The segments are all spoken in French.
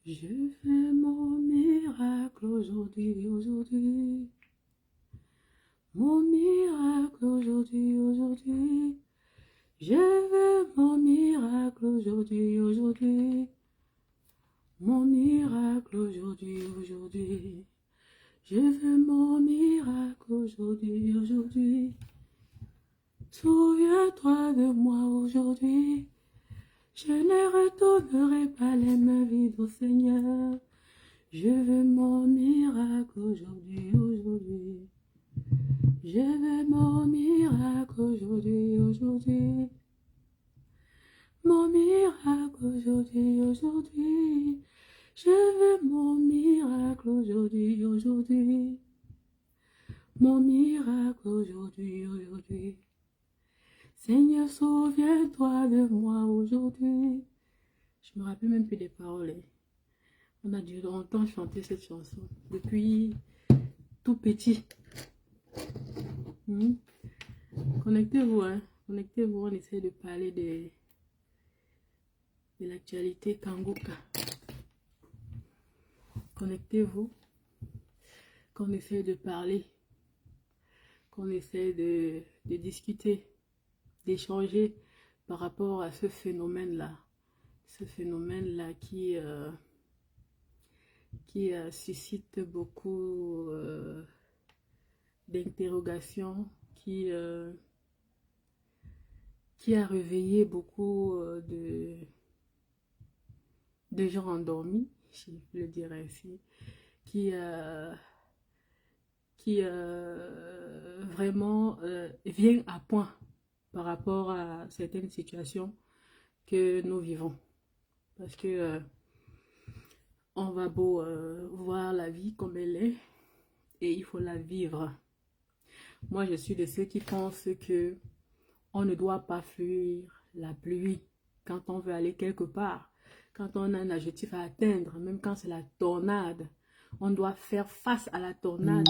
Je fais mon miracle aujourd'hui, aujourd'hui. Mon miracle aujourd'hui, aujourd'hui. Je veux mon miracle aujourd'hui, aujourd'hui. Mon miracle aujourd'hui, aujourd'hui. Je veux mon miracle aujourd'hui, aujourd'hui. Souviens-toi de moi aujourd'hui. Je ne retournerai pas les mains vides au Seigneur. Je veux mon miracle aujourd'hui, aujourd'hui. Je veux mon miracle aujourd'hui, aujourd'hui. Mon miracle aujourd'hui, aujourd'hui. Je veux mon miracle aujourd'hui, aujourd'hui. Mon miracle aujourd'hui, aujourd'hui. Seigneur, souviens-toi de moi aujourd'hui. Je me rappelle même plus des paroles. On a dû longtemps chanter cette chanson. Depuis tout petit. Connectez-vous, hein. Connectez-vous, on essaie de parler de l'actualité Kangoka. Connectez-vous, qu'on essaie de parler, qu'on essaie de discuter, d'échanger par rapport à ce phénomène-là. Ce phénomène-là qui suscite beaucoup d'interrogations, qui a réveillé beaucoup de gens endormis, je le dirais ainsi, qui vraiment vient à point par rapport à certaines situations que nous vivons. Parce que on va beau voir la vie comme elle est et il faut la vivre. Moi, je suis de ceux qui pensent que on ne doit pas fuir la pluie quand on veut aller quelque part. Quand on a un objectif à atteindre, même quand c'est la tornade, on doit faire face à la tornade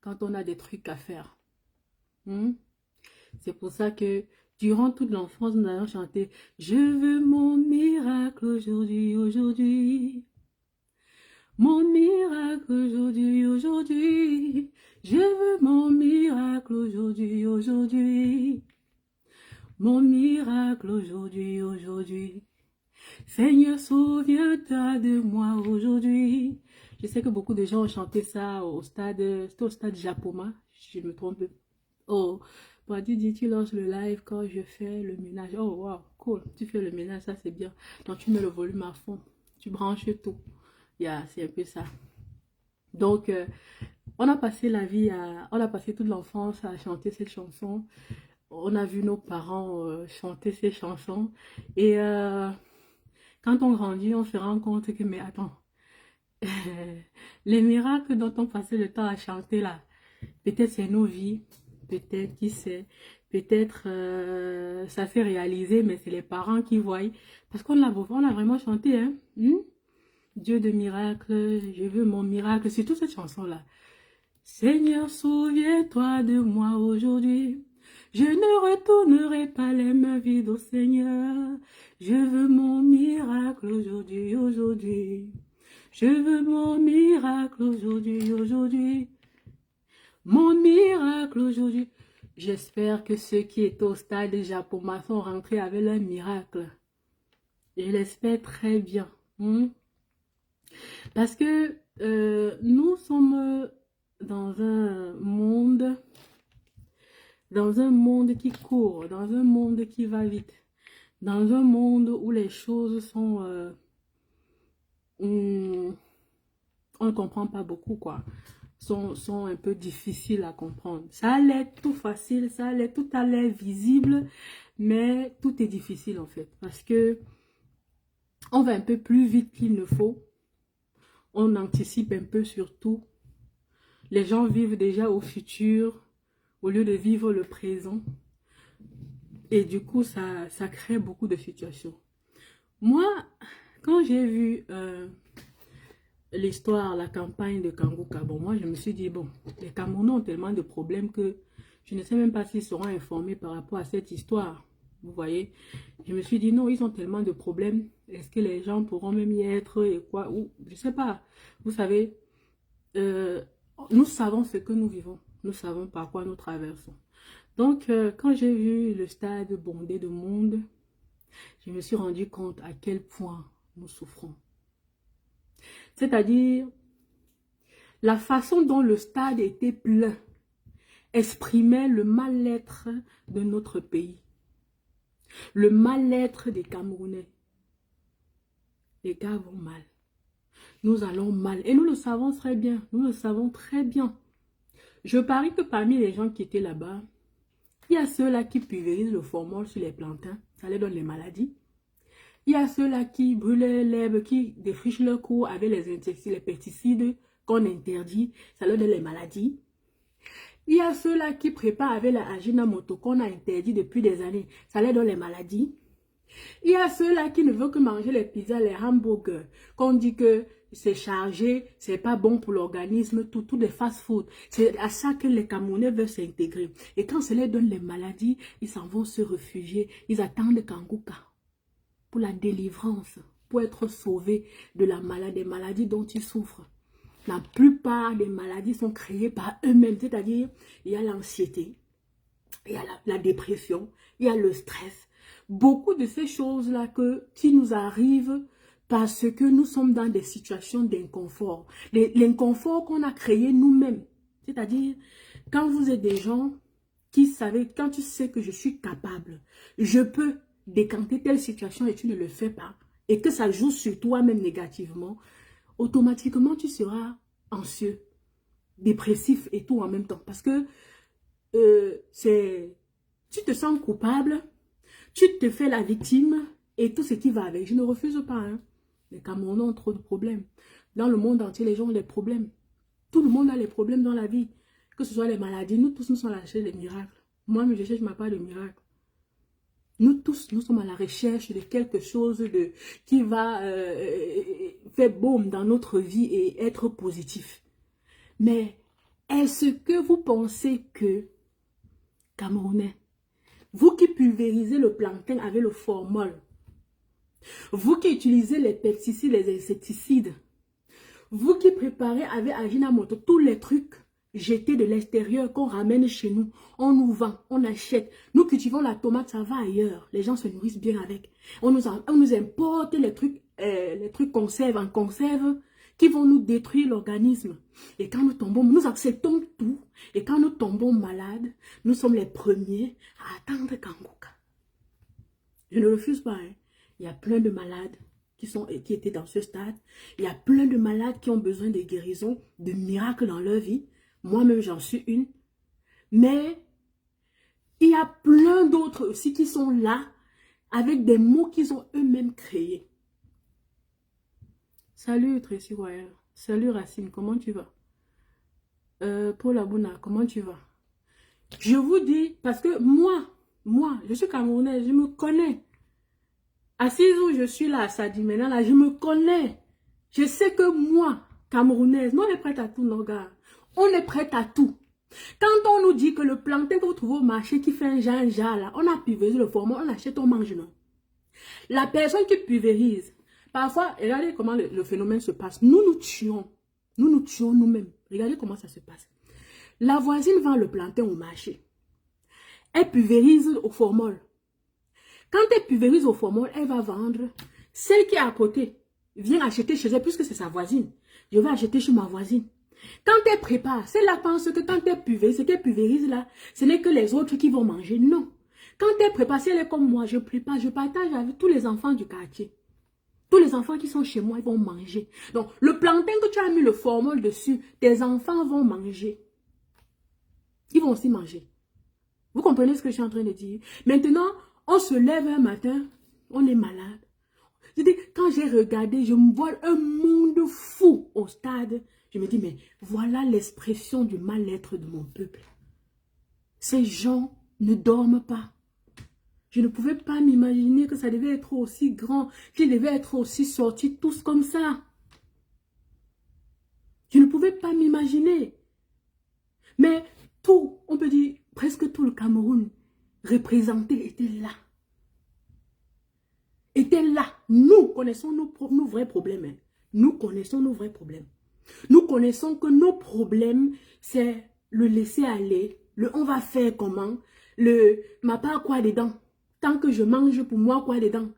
quand on a des trucs à faire. C'est pour ça que durant toute l'enfance, nous avons chanté « Je veux mon miracle aujourd'hui, aujourd'hui. Mon miracle aujourd'hui, aujourd'hui. Je veux mon miracle aujourd'hui, aujourd'hui. Mon miracle aujourd'hui, aujourd'hui. Seigneur, souviens-toi de moi aujourd'hui. » Je sais que beaucoup de gens ont chanté ça au stade Japoma, si je me trompe. Oh, bah, tu lances le live quand je fais le ménage. Oh, wow, cool. Tu fais le ménage, ça c'est bien. Donc, tu mets le volume à fond. Tu branches tout. Yeah, c'est un peu ça. Donc, on a passé on a passé toute l'enfance à chanter cette chanson. On a vu nos parents chanter ces chansons. Et quand on grandit, on se rend compte que, mais attends, les miracles dont on passait le temps à chanter là, peut-être c'est nos vies, peut-être, qui sait, peut-être ça s'est réalisé, mais c'est les parents qui voient. Parce qu'on a vraiment chanté, hein. Dieu de miracle, je veux mon miracle, c'est toute cette chanson-là. Seigneur, souviens-toi de moi aujourd'hui. Je ne retournerai pas les mains vides au Seigneur. Je veux mon miracle aujourd'hui, aujourd'hui. Je veux mon miracle aujourd'hui, aujourd'hui. Mon miracle aujourd'hui. J'espère que ceux qui étaient au stade Japoma sont rentrés avec leur miracle. Je l'espère très bien. Parce que nous sommes dans un monde qui court, dans un monde qui va vite, dans un monde où les choses sont... on ne comprend pas beaucoup, quoi. Sont un peu difficiles à comprendre. Ça a l'air tout facile, tout a l'air visible, mais tout est difficile en fait. Parce que on va un peu plus vite qu'il ne faut. On anticipe un peu sur tout. Les gens vivent déjà au futur au lieu de vivre le présent. Et du coup, ça crée beaucoup de situations. Moi, quand j'ai vu l'histoire, la campagne de Kangoka, bon, moi, je me suis dit, bon, les Camerounais ont tellement de problèmes que je ne sais même pas s'ils seront informés par rapport à cette histoire. Vous voyez, je me suis dit non, ils ont tellement de problèmes. Est-ce que les gens pourront même y être et quoi? Ou je sais pas. Vous savez, euh, nous savons ce que nous vivons. Nous savons par quoi nous traversons. Donc, quand j'ai vu le stade bondé de monde, je me suis rendu compte à quel point nous souffrons. C'est-à-dire, la façon dont le stade était plein exprimait le mal-être de notre pays, le mal-être des Camerounais. Les gars vont mal. Nous allons mal. Et nous le savons très bien. Nous le savons très bien. Je parie que parmi les gens qui étaient là-bas, il y a ceux-là qui pulvérisent le formol sur les plantains. Ça les donne les maladies. Il y a ceux-là qui brûlent l'herbe, qui défrichent leur cours avec les insecticides, les pesticides qu'on interdit. Ça leur donne les maladies. Il y a ceux-là qui préparent avec la Ajinomoto qu'on a interdit depuis des années. Ça leur donne les maladies. Il y a ceux-là qui ne veulent que manger les pizzas, les hamburgers, qu'on dit que c'est chargé, c'est pas bon pour l'organisme, tout des fast-food. C'est à ça que les Camerounais veulent s'intégrer. Et quand ça leur donne les maladies, ils s'en vont se réfugier. Ils attendent Kanguka pour la délivrance, pour être sauvés de la maladie, des maladies dont ils souffrent. La plupart des maladies sont créées par eux-mêmes, c'est-à-dire il y a l'anxiété, il y a la dépression, il y a le stress. Beaucoup de ces choses-là qui nous arrivent parce que nous sommes dans des situations d'inconfort. L'inconfort qu'on a créé nous-mêmes. C'est-à-dire, quand vous êtes des gens qui savent, quand tu sais que je suis capable, je peux décanter telle situation et tu ne le fais pas, et que ça joue sur toi-même négativement, automatiquement tu seras anxieux, dépressif et tout en même temps. Parce que tu te sens coupable, tu te fais la victime et tout ce qui va avec. Je ne refuse pas. Hein. Les Camerounais ont trop de problèmes. Dans le monde entier, les gens ont des problèmes. Tout le monde a des problèmes dans la vie. Que ce soit les maladies, nous tous, nous sommes à la recherche des miracles. Moi, je cherche ma part de miracle. Nous tous, nous sommes à la recherche de quelque chose qui va faire baume dans notre vie et être positif. Mais est-ce que vous pensez que, Camerounais, vous qui pulvérisez le plantain avec le formol, vous qui utilisez les pesticides, les insecticides, vous qui préparez avec Ajinomoto tous les trucs jetés de l'extérieur qu'on ramène chez nous, on nous vend, on achète. Nous cultivons la tomate, ça va ailleurs. Les gens se nourrissent bien avec. On nous importe les trucs conserves en conserve qui vont nous détruire l'organisme. Et quand nous tombons, nous acceptons tout. Et quand nous tombons malades, nous sommes les premiers à attendre Kanguka. Je ne refuse pas. Hein. Il y a plein de malades qui étaient dans ce stade. Il y a plein de malades qui ont besoin de guérison, de miracles dans leur vie. Moi-même, j'en suis une. Mais il y a plein d'autres aussi qui sont là avec des mots qu'ils ont eux-mêmes créés. Salut Tracy Royal. Salut Racine, comment tu vas? Paul Abouna, comment tu vas? Je vous dis, parce que moi, je suis Camerounaise, je me connais. Assise où je suis là, à Sadi, maintenant, là, je me connais. Je sais que moi, Camerounaise, nous, on est prête à tout, nos gars. On est prête à tout. Quand on nous dit que le plantain que vous trouvez au marché qui fait un jar là, on a pulvérisé le formol, on achète, on mange, non? La personne qui pulvérise, parfois, regardez comment le phénomène se passe. Nous nous tuons. Nous nous tuons nous-mêmes. Regardez comment ça se passe. La voisine vend le plantain au marché. Elle pulvérise au formol. Quand elle pulvérise au formol, elle va vendre. Celle qui est à côté vient acheter chez elle, puisque c'est sa voisine. Je vais acheter chez ma voisine. Quand elle prépare, celle-là pense que quand elle pulvérise, ce qu'elle pulvérise là, ce n'est que les autres qui vont manger. Non. Quand elle prépare, si elle est comme moi, je prépare, je partage avec tous les enfants du quartier. Tous les enfants qui sont chez moi, ils vont manger. Donc, le plantain que tu as mis le formol dessus, tes enfants vont manger. Ils vont aussi manger. Vous comprenez ce que je suis en train de dire? Maintenant, on se lève un matin, on est malade. Je dis, quand j'ai regardé, je me vois un monde fou au stade. Je me dis, mais voilà l'expression du mal-être de mon peuple. Ces gens ne dorment pas. Je ne pouvais pas m'imaginer que ça devait être aussi grand, qu'ils devaient être aussi sortis tous comme ça. Je ne pouvais pas m'imaginer. Mais tout, on peut dire, presque tout le Cameroun représenté était là. était là. Nous connaissons nos vrais problèmes. Hein. Nous connaissons nos vrais problèmes. Nous connaissons que nos problèmes, c'est le laisser aller, le on va faire comment, le ma part quoi dedans. Tant que je mange, pour moi quoi dedans.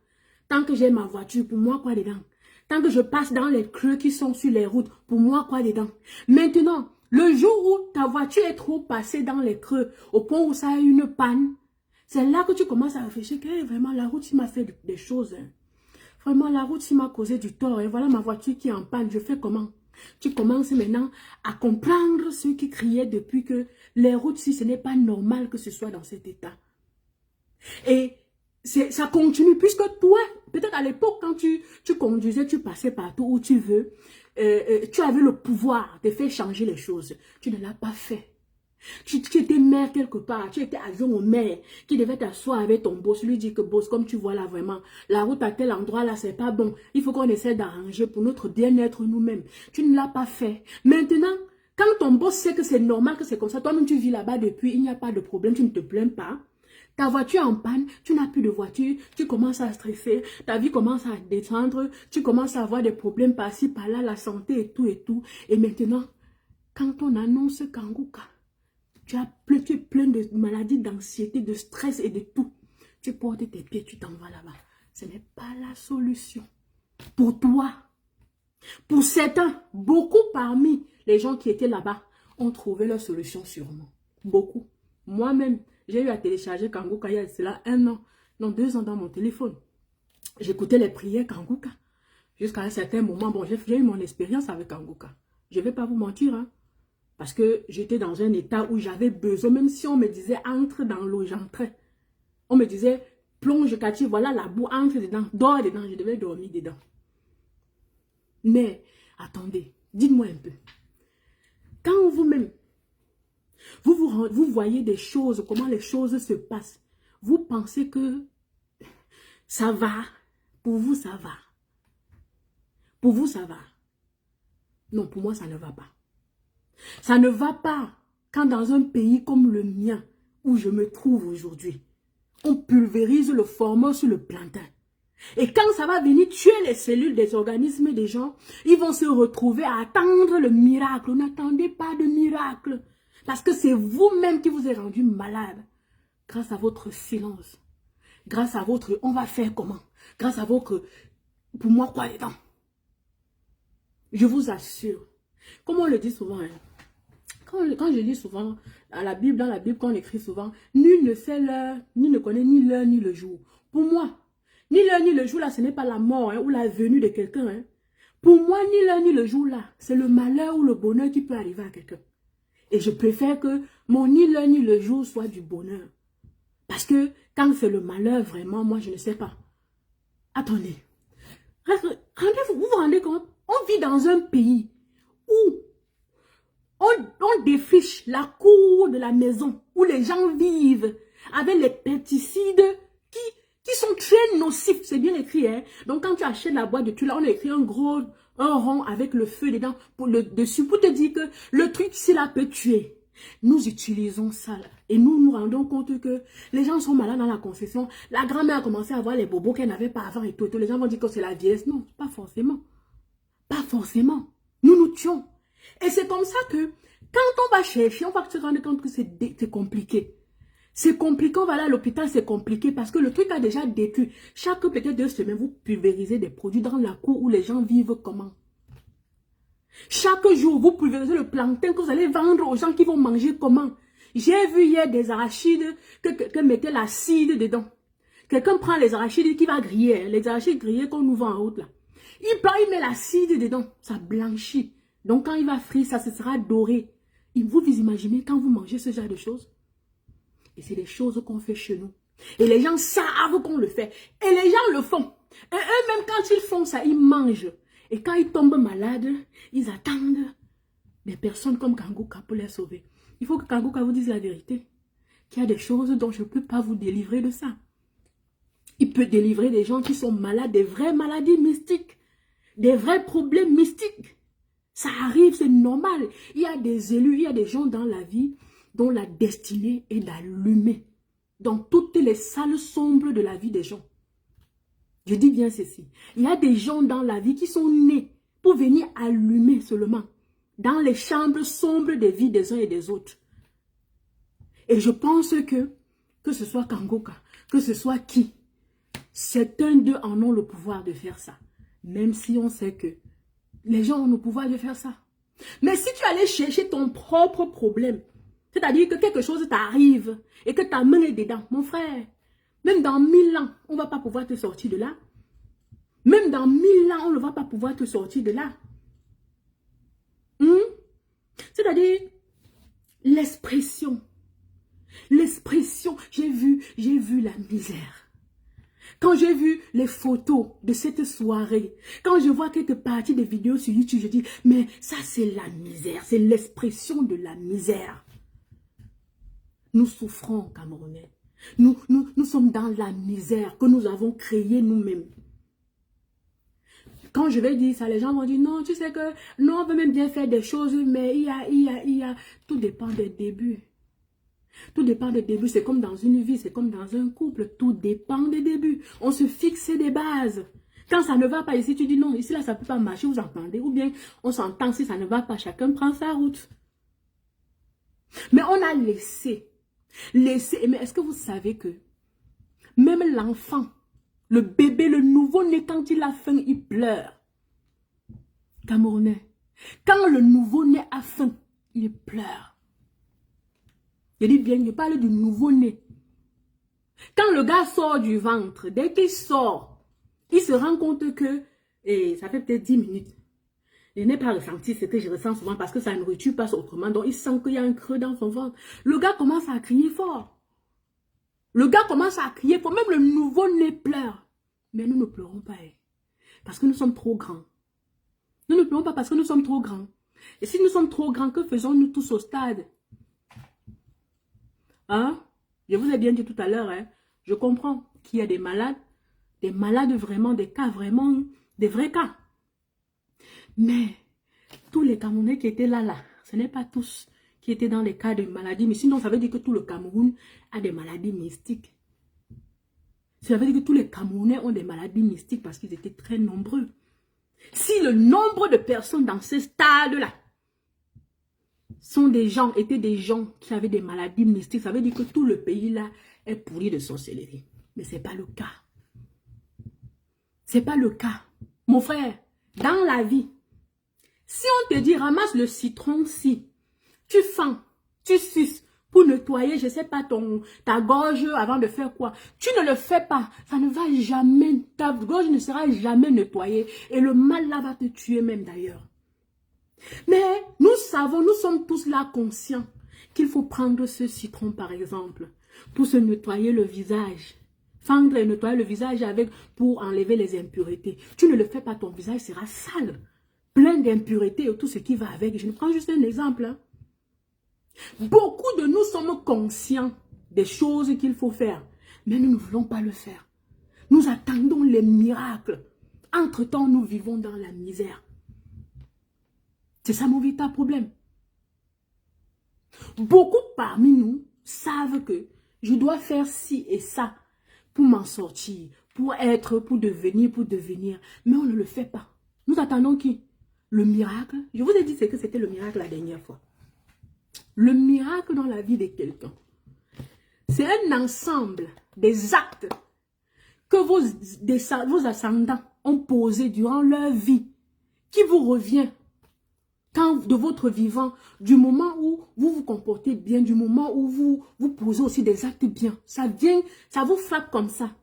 Tant que j'ai ma voiture, pour moi quoi dedans. Tant que je passe dans les creux qui sont sur les routes, pour moi quoi dedans. Maintenant, le jour où ta voiture est trop passée dans les creux, au point où ça a eu une panne, c'est là que tu commences à réfléchir que vraiment la route il m'a fait des choses. Hein. Vraiment la route il m'a causé du tort. Et voilà ma voiture qui est en panne, je fais comment? Tu commences maintenant à comprendre ceux qui criaient depuis que les routes, si ce n'est pas normal que ce soit dans cet état. Et ça continue, puisque toi, peut-être à l'époque, quand tu conduisais, tu passais partout où tu veux, tu avais le pouvoir de faire changer les choses. Tu ne l'as pas fait. Tu étais maire quelque part, tu étais adjoint au maire qui devait t'asseoir avec ton boss, lui dire que boss, comme tu vois là vraiment, la route à tel endroit là, c'est pas bon. Il faut qu'on essaie d'arranger pour notre bien-être nous-mêmes. Tu ne l'as pas fait. Maintenant, quand ton boss sait que c'est normal, que c'est comme ça, toi-même tu vis là-bas depuis, il n'y a pas de problème, tu ne te plains pas. Ta voiture est en panne, tu n'as plus de voiture, tu commences à stresser, ta vie commence à descendre, tu commences à avoir des problèmes par-ci, par-là, la santé et tout et tout. Et maintenant, quand on annonce Kanguka, tu es plein de maladies, d'anxiété, de stress et de tout. Tu portes tes pieds, tu t'en vas là-bas. Ce n'est pas la solution. Pour toi, pour certains, beaucoup parmi les gens qui étaient là-bas ont trouvé leur solution sûrement. Beaucoup. Moi-même, j'ai eu à télécharger Kanguka il y a cela 1 an, non 2 ans dans mon téléphone. J'écoutais les prières Kanguka. Jusqu'à un certain moment, bon, j'ai eu mon expérience avec Kanguka. Je ne vais pas vous mentir, hein. Parce que j'étais dans un état où j'avais besoin, même si on me disait entre dans l'eau, j'entrais. On me disait plonge Cathy, voilà la boue, entre dedans, dors dedans, je devais dormir dedans. Mais attendez, dites-moi un peu. Quand vous-même, vous voyez des choses, comment les choses se passent, vous pensez que ça va, pour vous ça va. Pour vous ça va. Non, pour moi ça ne va pas. Ça ne va pas quand dans un pays comme le mien, où je me trouve aujourd'hui, on pulvérise le formol sur le plantain. Et quand ça va venir tuer les cellules des organismes des gens, ils vont se retrouver à attendre le miracle. N'attendez pas de miracle. Parce que c'est vous-même qui vous êtes rendu malade. Grâce à votre silence. Grâce à votre on va faire comment. Grâce à votre pour moi quoi dedans. Je vous assure. Comme on le dit souvent, hein, quand je dis souvent, dans la Bible, quand on écrit souvent, nul ne sait l'heure, ni ne connaît ni l'heure ni le jour. Pour moi, ni l'heure ni le jour là, ce n'est pas la mort hein, ou la venue de quelqu'un. Hein. Pour moi, ni l'heure ni le jour là, c'est le malheur ou le bonheur qui peut arriver à quelqu'un. Et je préfère que mon ni l'heure ni le jour soit du bonheur. Parce que quand c'est le malheur, vraiment, moi je ne sais pas. Attendez. Vous vous rendez compte? On vit dans un pays où on défriche la cour de la maison où les gens vivent avec les pesticides qui sont très nocifs. C'est bien écrit. Hein? Donc, quand tu achètes la boîte de tuile, on a écrit un rond avec le feu dedans dessus pour te dire que le truc, là peut tuer. Nous utilisons ça là, et nous nous rendons compte que les gens sont malades dans la concession. La grand-mère a commencé à avoir les bobos qu'elle n'avait pas avant et tout. Les gens vont dire que c'est la vieillesse. Non, pas forcément. Pas forcément. Nous nous tuons. Et c'est comme ça que quand on va chercher, on va se rendre compte que c'est compliqué. C'est compliqué, on va aller à l'hôpital, c'est compliqué parce que le truc a déjà détruit. Chaque peut-être 2 semaines, vous pulvérisez des produits dans la cour où les gens vivent comment? Chaque jour, vous pulvérisez le plantain que vous allez vendre aux gens qui vont manger comment? J'ai vu hier des arachides que mettait l'acide dedans. Quelqu'un prend les arachides qui va griller, les arachides grillés qu'on nous vend en route là. Il met l'acide dedans, ça blanchit. Donc quand il va frire, ça se sera doré. Et vous imaginez quand vous mangez ce genre de choses? Et c'est des choses qu'on fait chez nous. Et les gens savent qu'on le fait. Et les gens le font. Et eux-mêmes, quand ils font ça, ils mangent. Et quand ils tombent malades, ils attendent des personnes comme Kanguka pour les sauver. Il faut que Kanguka vous dise la vérité. Qu'il y a des choses dont je ne peux pas vous délivrer de ça. Il peut délivrer des gens qui sont malades, des vraies maladies mystiques. Des vrais problèmes mystiques. Ça arrive, c'est normal. Il y a des élus, il y a des gens dans la vie dont la destinée est d'allumer dans toutes les salles sombres de la vie des gens. Je dis bien ceci. Il y a des gens dans la vie qui sont nés pour venir allumer seulement dans les chambres sombres des vies des uns et des autres. Et je pense que ce soit Kangoka, que ce soit qui, certains d'eux en ont le pouvoir de faire ça. Même si on sait que les gens ont le pouvoir de faire ça. Mais si tu allais chercher ton propre problème, c'est-à-dire que quelque chose t'arrive et que ta main est dedans, mon frère, même dans 1000 ans, on ne va pas pouvoir te sortir de là. Même dans 1000 ans, on ne va pas pouvoir te sortir de là. C'est-à-dire, l'expression, j'ai vu la misère. Quand j'ai vu les photos de cette soirée, quand je vois quelques parties de vidéos sur YouTube, je dis, mais ça c'est la misère, c'est l'expression de la misère. Nous souffrons, Camerounais. Nous sommes dans la misère que nous avons créée nous-mêmes. Quand je vais dire ça, les gens vont dire, non, tu sais que, non, on peut même bien faire des choses, mais il y a, tout dépend des débuts. Tout dépend des débuts, c'est comme dans une vie, c'est comme dans un couple, tout dépend des débuts. On se fixe des bases. Quand ça ne va pas ici, tu dis non, ici là ça ne peut pas marcher, vous entendez, ou bien on s'entend, si ça ne va pas, chacun prend sa route. Mais on a laissé, mais est-ce que vous savez que même l'enfant, le bébé, le nouveau-né, quand il a faim, il pleure. Camerounais, quand le nouveau-né a faim, il pleure. Je dis bien, je parle du nouveau-né. Quand le gars sort du ventre, dès qu'il sort, il se rend compte que, et ça fait peut-être 10 minutes, il n'est pas ressenti ce que je ressens souvent parce que sa nourriture passe autrement, donc il sent qu'il y a un creux dans son ventre. Le gars commence à crier fort. Le gars commence à crier fort, même le nouveau-né pleure. Mais nous ne pleurons pas, parce que nous sommes trop grands. Nous ne pleurons pas parce que nous sommes trop grands. Et si nous sommes trop grands, que faisons-nous tous au stade? Hein? Je vous ai bien dit tout à l'heure, je comprends qu'il y a des malades vraiment, des cas vraiment, des vrais cas. Mais tous les Camerounais qui étaient là, ce n'est pas tous qui étaient dans les cas de maladies, mais sinon ça veut dire que tout le Cameroun a des maladies mystiques. Ça veut dire que tous les Camerounais ont des maladies mystiques parce qu'ils étaient très nombreux. Si le nombre de personnes dans ce stade-là étaient des gens qui avaient des maladies mystiques, ça veut dire que tout le pays-là est pourri de sorcellerie. Mais ce n'est pas le cas. Ce n'est pas le cas. Mon frère, dans la vie, si on te dit ramasse le citron-ci, tu fends, tu suces pour nettoyer, je ne sais pas, ta gorge avant de faire quoi. Tu ne le fais pas, ça ne va jamais, ta gorge ne sera jamais nettoyée et le mal là va te tuer même d'ailleurs. Mais nous savons, nous sommes tous là conscients qu'il faut prendre ce citron par exemple pour se nettoyer le visage. Fendre et nettoyer le visage pour enlever les impuretés. Tu ne le fais pas, ton visage sera sale, plein d'impuretés et tout ce qui va avec. Je prends juste un exemple. Beaucoup de nous sommes conscients des choses qu'il faut faire, mais nous ne voulons pas le faire. Nous attendons les miracles. Entre-temps, nous vivons dans la misère. C'est ça mon véritable problème. Beaucoup parmi nous savent que je dois faire ci et ça pour m'en sortir, pour devenir. Mais on ne le fait pas. Nous attendons qui? Le miracle. Je vous ai dit ce que c'était le miracle la dernière fois. Le miracle dans la vie de quelqu'un, c'est un ensemble des actes que vos ascendants ont posés durant leur vie, qui vous revient de votre vivant, du moment où vous vous comportez bien, du moment où vous posez aussi des actes bien. Ça vient, ça vous frappe comme ça.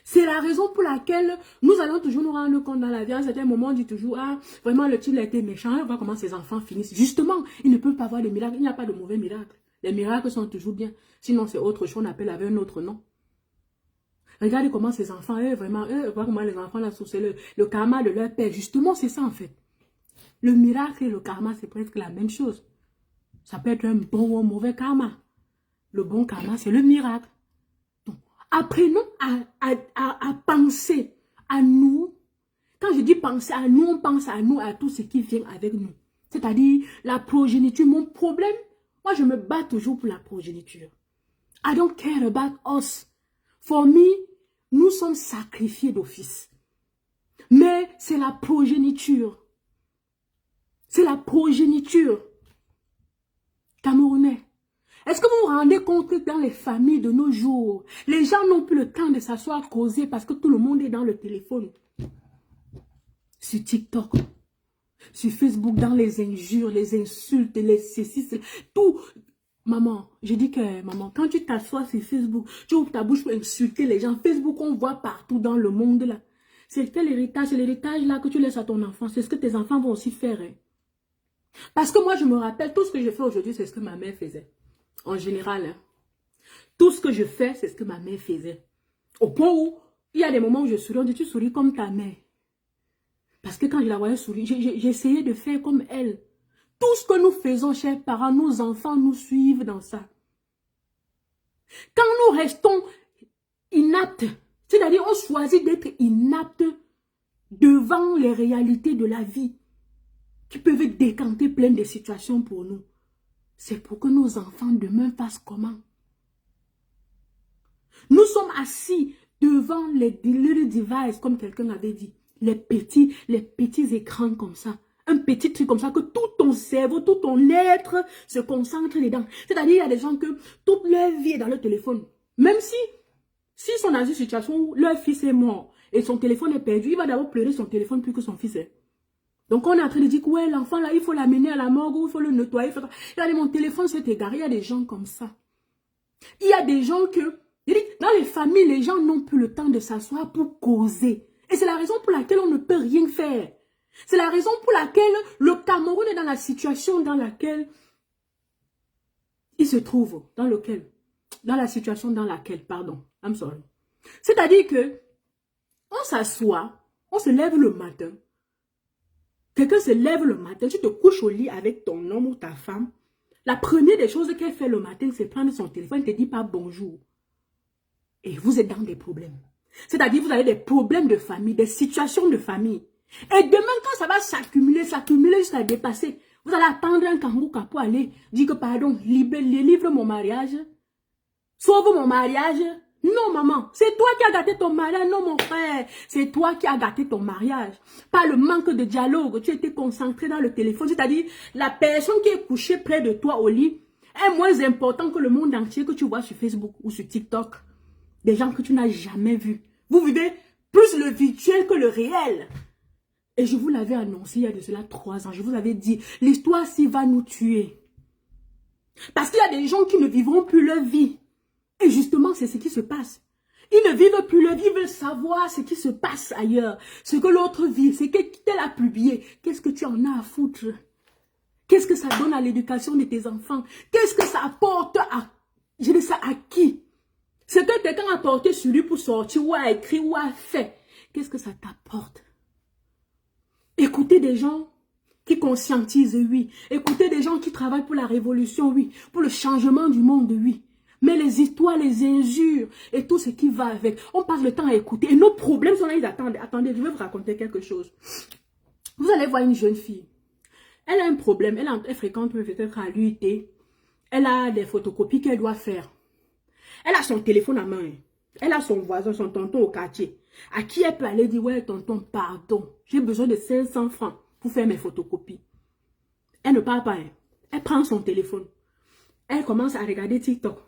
C'est la raison pour laquelle nous allons toujours nous rendre compte dans la vie. À un certain moment, on dit toujours, ah, vraiment, le type a été méchant. On voit comment ses enfants finissent. Justement, ils ne peuvent pas avoir de miracle. Il n'y a pas de mauvais miracle. Les miracles sont toujours bien. Sinon, c'est autre chose. On appelle avec un autre nom. Regardez comment ces enfants, vraiment, voient comment les enfants, là, c'est le karma de leur père. Justement, c'est ça, en fait. Le miracle et le karma, c'est presque la même chose. Ça peut être un bon ou un mauvais karma. Le bon karma, c'est le miracle. Donc, apprenons à penser à nous. Quand je dis penser à nous, on pense à nous, à tout ce qui vient avec nous. C'est-à-dire la progéniture. Mon problème, moi, je me bats toujours pour la progéniture. I don't care about us. For me, nous sommes sacrifiés d'office. Mais c'est la progéniture. C'est la progéniture. Camerounais, est-ce que vous vous rendez compte que dans les familles de nos jours, les gens n'ont plus le temps de s'asseoir causer parce que tout le monde est dans le téléphone? Sur TikTok, sur Facebook, dans les injures, les insultes, les ceci, tout. Maman, je dis que, maman, quand tu t'assois sur Facebook, tu ouvres ta bouche pour insulter les gens. Facebook, on voit partout dans le monde, là. C'est quel héritage? C'est l'héritage, là, que tu laisses à ton enfant. C'est ce que tes enfants vont aussi faire, hein. Parce que moi, je me rappelle, tout ce que je fais aujourd'hui, c'est ce que ma mère faisait. En général, hein. Tout ce que je fais, c'est ce que ma mère faisait. Au point où, il y a des moments où je souris, on dit, tu souris comme ta mère. Parce que quand je la voyais sourire, j'essayais de faire comme elle. Tout ce que nous faisons, chers parents, nos enfants nous suivent dans ça. Quand nous restons inaptes, c'est-à-dire on choisit d'être inaptes devant les réalités de la vie, qui peuvent décanter plein de situations pour nous. C'est pour que nos enfants demain fassent comment? Nous sommes assis devant les devices, comme quelqu'un avait dit. Les petits écrans comme ça. Un petit truc comme ça que tout ton cerveau, tout ton être se concentre dedans. C'est-à-dire, il y a des gens que toute leur vie est dans le téléphone. Même s'ils sont dans une situation où leur fils est mort et son téléphone est perdu, il va d'abord pleurer son téléphone plus que son fils est. Donc, on est en train de dire que ouais, l'enfant là, il faut l'amener à la morgue, il faut le nettoyer. Regardez, mon téléphone s'est égaré. Il y a des gens comme ça. Il y a des gens que, dans les familles, les gens n'ont plus le temps de s'asseoir pour causer. Et c'est la raison pour laquelle on ne peut rien faire. C'est la raison pour laquelle le Cameroun est dans la situation dans laquelle il se trouve. Dans la situation dans laquelle, pardon, I'm sorry. C'est-à-dire que, on s'assoit, on se lève le matin. Quelqu'un se lève le matin, tu te couches au lit avec ton homme ou ta femme. La première des choses qu'elle fait le matin, c'est prendre son téléphone, elle ne te dit pas bonjour. Et vous êtes dans des problèmes. C'est-à-dire, vous avez des problèmes de famille, des situations de famille. Et demain, quand ça va s'accumuler jusqu'à dépasser, vous allez attendre un kangouka pour aller dire que pardon, livre mon mariage. Sauve mon mariage. Non, maman, c'est toi qui as gâté ton mariage. Non, mon frère, c'est toi qui as gâté ton mariage. Par le manque de dialogue, tu étais concentré dans le téléphone. C'est-à-dire, la personne qui est couchée près de toi au lit est moins importante que le monde entier que tu vois sur Facebook ou sur TikTok. Des gens que tu n'as jamais vus. Vous vivez plus le virtuel que le réel. Et je vous l'avais annoncé il y a de cela 3 ans. Je vous avais dit, l'histoire-ci va nous tuer. Parce qu'il y a des gens qui ne vivront plus leur vie. Et justement, c'est ce qui se passe. Ils ne vivent plus leur vie, ils veulent savoir ce qui se passe ailleurs. Ce que l'autre vit, c'est qu'elle a publié. Qu'est-ce que tu en as à foutre? Qu'est-ce que ça donne à l'éducation de tes enfants? Qu'est-ce que ça apporte à... Je ne sais à qui? Ce que quelqu'un a porté sur lui pour sortir, ou a écrit, ou a fait. Qu'est-ce que ça t'apporte? Écoutez des gens qui conscientisent, oui. Écoutez des gens qui travaillent pour la révolution, oui. Pour le changement du monde, oui. Mais les histoires, les injures et tout ce qui va avec, on passe le temps à écouter. Et nos problèmes sont là, ils attendent. Attendez, je vais vous raconter quelque chose. Vous allez voir une jeune fille. Elle a un problème. Elle fréquente peut-être à l'UIT. Elle a des photocopies qu'elle doit faire. Elle a son téléphone à main. Elle a son voisin, son tonton au quartier. À qui elle peut aller dire, ouais, tonton, pardon. J'ai besoin de 500 francs pour faire mes photocopies. Elle ne parle pas. Hein. Elle prend son téléphone. Elle commence à regarder TikTok.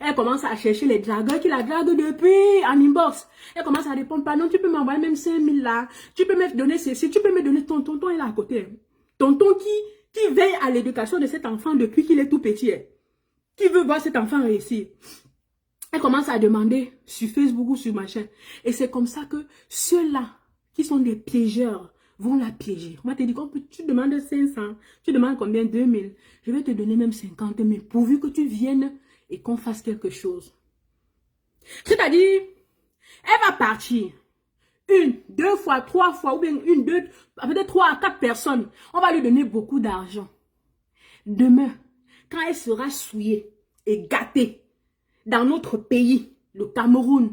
Elle commence à chercher les dragueurs qui la draguent depuis en inbox. Elle commence à répondre, pardon, tu peux m'envoyer même 5000 là. Tu peux me donner ceci. Tu peux me donner ton tonton, il est à côté. Tonton qui veille à l'éducation de cet enfant depuis qu'il est tout petit. Qui veut voir cet enfant réussir. Elle commence à demander sur Facebook ou sur machin. Et c'est comme ça que ceux-là qui sont des piégeurs vont la piéger. On va te dire, tu demandes 500, tu demandes combien? 2000. Je vais te donner même 50 000 pourvu que tu viennes et qu'on fasse quelque chose. C'est-à-dire, elle va partir 1, 2 fois, 3 fois, ou bien 1, 2, peut-être 3 à 4 personnes. On va lui donner beaucoup d'argent. Demain, quand elle sera souillée et gâtée dans notre pays, le Cameroun,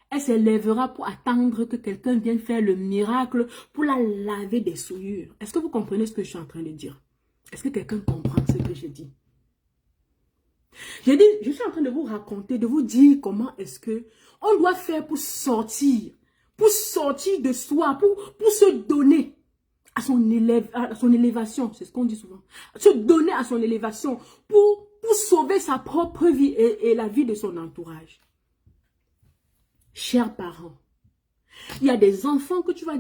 elle se lèvera pour attendre que quelqu'un vienne faire le miracle pour la laver des souillures. Est-ce que vous comprenez ce que je suis en train de dire? Est-ce que quelqu'un comprend ce que je dis? Je suis en train de vous raconter, de vous dire comment est-ce que on doit faire pour sortir de soi, pour se donner à son élévation, c'est ce qu'on dit souvent, se donner à son élévation pour sauver sa propre vie et la vie de son entourage. Chers parents, il y a des enfants que tu vas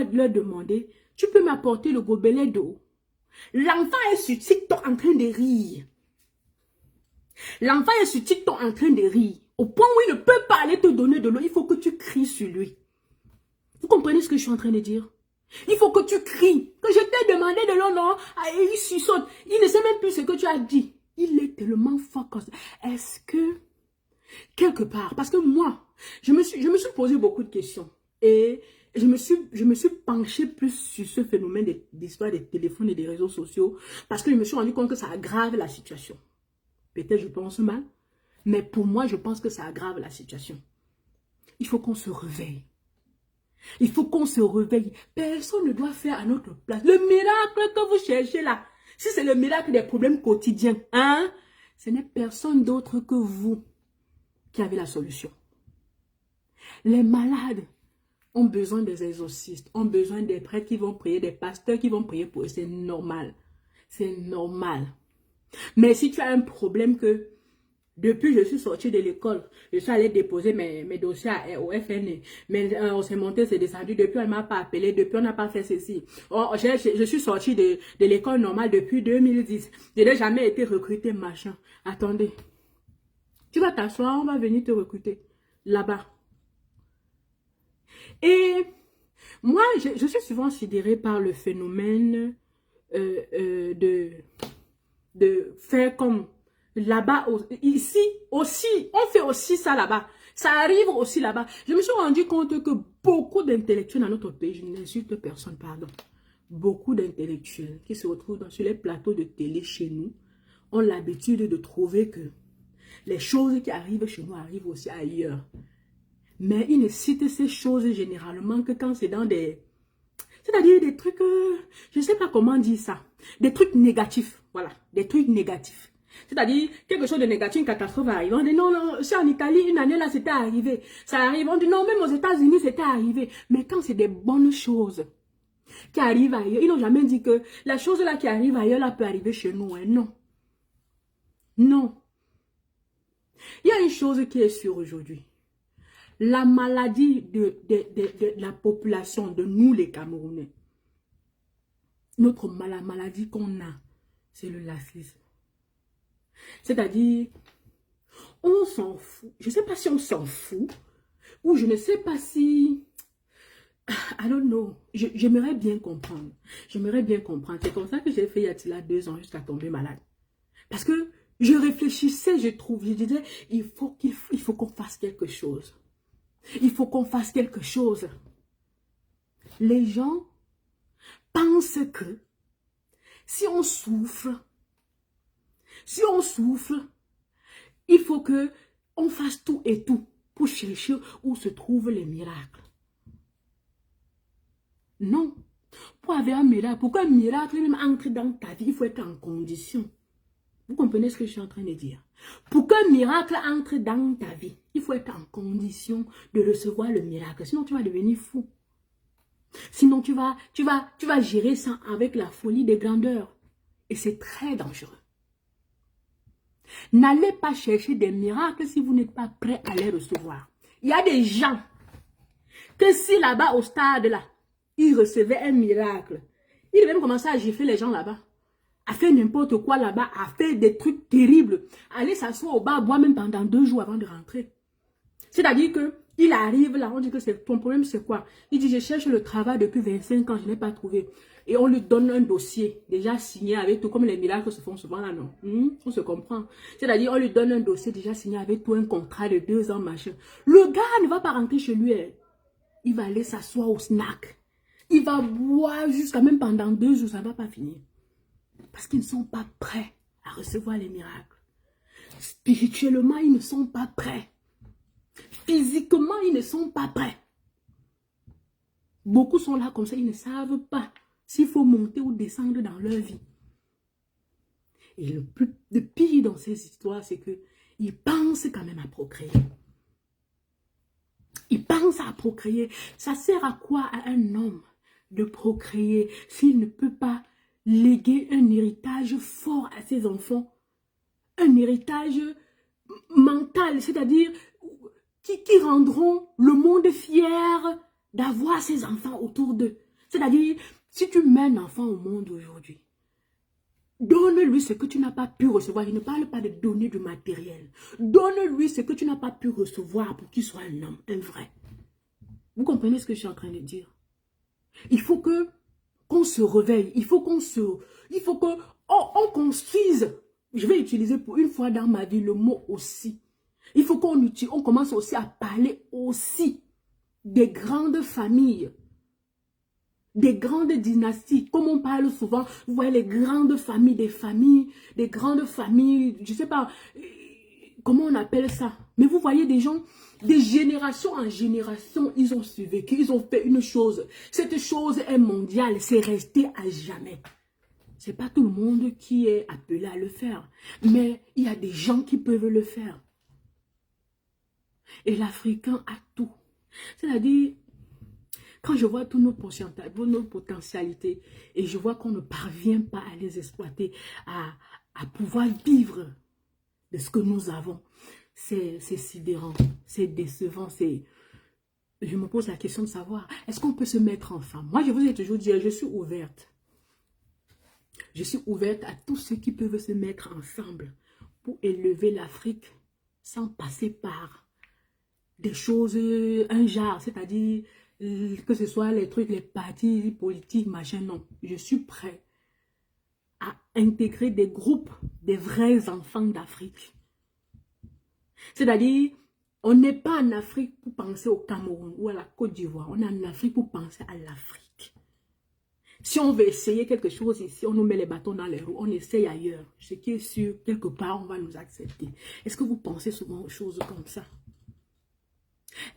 leur demander, tu peux m'apporter le gobelet d'eau. L'enfant est sur TikTok en train de rire. L'enfant est sur TikTok en train de rire. Au point où il ne peut pas aller te donner de l'eau, il faut que tu cries sur lui. Vous comprenez ce que je suis en train de dire? Il faut que tu cries. Que je t'ai demandé de l'eau, non? Et il suçote. Il ne sait même plus ce que tu as dit. Il est tellement fort. Est-ce que, quelque part, parce que moi, je me suis posé beaucoup de questions. Et je me suis penchée plus sur ce phénomène d'histoire des téléphones et des réseaux sociaux. Parce que je me suis rendu compte que ça aggrave la situation. Peut-être je pense mal. Mais pour moi, je pense que ça aggrave la situation. Il faut qu'on se réveille. Il faut qu'on se réveille. Personne ne doit faire à notre place. Le miracle que vous cherchez là, si c'est le miracle des problèmes quotidiens, hein, ce n'est personne d'autre que vous qui avez la solution. Les malades ont besoin des exorcistes, ont besoin des prêtres qui vont prier, des pasteurs qui vont prier pour eux. C'est normal. C'est normal. Mais si tu as un problème que depuis je suis sortie de l'école, je suis allée déposer mes dossiers au FNE, mais on s'est monté, c'est descendu, depuis on ne m'a pas appelé, depuis on n'a pas fait ceci. Je suis sortie de l'école normale depuis 2010, je n'ai jamais été recrutée, machin. Attendez, tu vas t'asseoir, on va venir te recruter là-bas. Et moi, je suis souvent sidérée par le phénomène de faire comme là-bas, ici aussi, on fait aussi ça là-bas. Ça arrive aussi là-bas. Je me suis rendu compte que beaucoup d'intellectuels dans notre pays, je n'insulte personne, pardon, beaucoup d'intellectuels qui se retrouvent sur les plateaux de télé chez nous ont l'habitude de trouver que les choses qui arrivent chez nous arrivent aussi ailleurs. Mais ils ne citent ces choses généralement que quand c'est dans des... C'est-à-dire des trucs, je ne sais pas comment dire ça, des trucs négatifs, voilà, des trucs négatifs. C'est-à-dire, quelque chose de négatif, une catastrophe arrive. On dit non, non, c'est en Italie, une année là, c'était arrivé. Ça arrive, on dit non, même aux États-Unis, c'était arrivé. Mais quand c'est des bonnes choses qui arrivent ailleurs, ils n'ont jamais dit que la chose là qui arrive ailleurs, là, peut arriver chez nous. Hein. Non. Non. Il y a une chose qui est sûre aujourd'hui. La maladie de la population, de nous les Camerounais, la maladie qu'on a, c'est le laxisme. C'est-à-dire, on s'en fout. Je ne sais pas si on s'en fout, ou je ne sais pas si... I don't know. J'aimerais bien comprendre. J'aimerais bien comprendre. C'est comme ça que j'ai fait il y a 2 ans jusqu'à tomber malade. Parce que je réfléchissais, je disais, il faut qu'on fasse quelque chose. Il faut qu'on fasse quelque chose. Les gens pensent que si on souffre, il faut que on fasse tout et tout pour chercher où se trouvent les miracles. Non. Pour avoir un miracle, pour qu'un miracle même entre dans ta vie, il faut être en condition. Vous comprenez ce que je suis en train de dire? Pour qu'un miracle entre dans ta vie, il faut être en condition de recevoir le miracle. Sinon, tu vas devenir fou. Sinon, tu vas gérer ça avec la folie des grandeurs. Et c'est très dangereux. N'allez pas chercher des miracles si vous n'êtes pas prêt à les recevoir. Il y a des gens que si là-bas au stade là, ils recevaient un miracle, ils devaient même commencer à gifler les gens là-bas. À faire n'importe quoi là-bas, à faire des trucs terribles. Aller s'asseoir au bar, boire même pendant 2 jours avant de rentrer. C'est-à-dire que il arrive là, on dit que ton problème c'est quoi? Il dit, je cherche le travail depuis 25 ans, je n'ai pas trouvé. Et on lui donne un dossier déjà signé avec tout, comme les miracles se font souvent là, non? On se comprend. C'est-à-dire, on lui donne un dossier déjà signé avec tout, un contrat de 2 ans, machin. Le gars ne va pas rentrer chez lui. Il va aller s'asseoir au snack. Il va boire jusqu'à même pendant 2 jours, ça ne va pas finir. Parce qu'ils ne sont pas prêts à recevoir les miracles. Spirituellement, ils ne sont pas prêts. Physiquement, ils ne sont pas prêts. Beaucoup sont là comme ça, ils ne savent pas s'il faut monter ou descendre dans leur vie. Et le pire dans ces histoires, c'est qu'ils pensent quand même à procréer. Ils pensent à procréer. Ça sert à quoi à un homme de procréer s'il ne peut pas léguer un héritage fort à ses enfants? Un héritage mental, c'est-à-dire qui rendront le monde fier d'avoir ses enfants autour d'eux. C'est-à-dire, si tu mets un enfant au monde aujourd'hui, donne-lui ce que tu n'as pas pu recevoir. Je ne parle pas de donner du matériel. Donne-lui ce que tu n'as pas pu recevoir pour qu'il soit un homme, un vrai. Vous comprenez ce que je suis en train de dire? Il faut qu'on se réveille. Il faut qu'on construise. Je vais utiliser pour une fois dans ma vie le mot aussi. Il faut qu'on commence aussi à parler aussi des grandes familles, des grandes dynasties. Comme on parle souvent, vous voyez les grandes familles, des grandes familles, je ne sais pas comment on appelle ça. Mais vous voyez des gens, des générations en génération, ils ont survécu, ils ont fait une chose. Cette chose est mondiale, c'est resté à jamais. Ce n'est pas tout le monde qui est appelé à le faire. Mais il y a des gens qui peuvent le faire. Et l'Africain a tout. C'est-à-dire, quand je vois tous nos potentialités et je vois qu'on ne parvient pas à les exploiter, à pouvoir vivre de ce que nous avons, c'est sidérant, c'est décevant. Je me pose la question de savoir, est-ce qu'on peut se mettre en femme? Moi, je vous ai toujours dit, je suis ouverte. Je suis ouverte à tous ceux qui peuvent se mettre ensemble pour élever l'Afrique sans passer par des choses, un genre, c'est-à-dire que ce soit les trucs, les partis politiques, machin, non. Je suis prêt à intégrer des groupes, des vrais enfants d'Afrique. C'est-à-dire, on n'est pas en Afrique pour penser au Cameroun ou à la Côte d'Ivoire. On est en Afrique pour penser à l'Afrique. Si on veut essayer quelque chose ici, on nous met les bâtons dans les roues, on essaye ailleurs. Ce qui est sûr, quelque part, on va nous accepter. Est-ce que vous pensez souvent aux choses comme ça?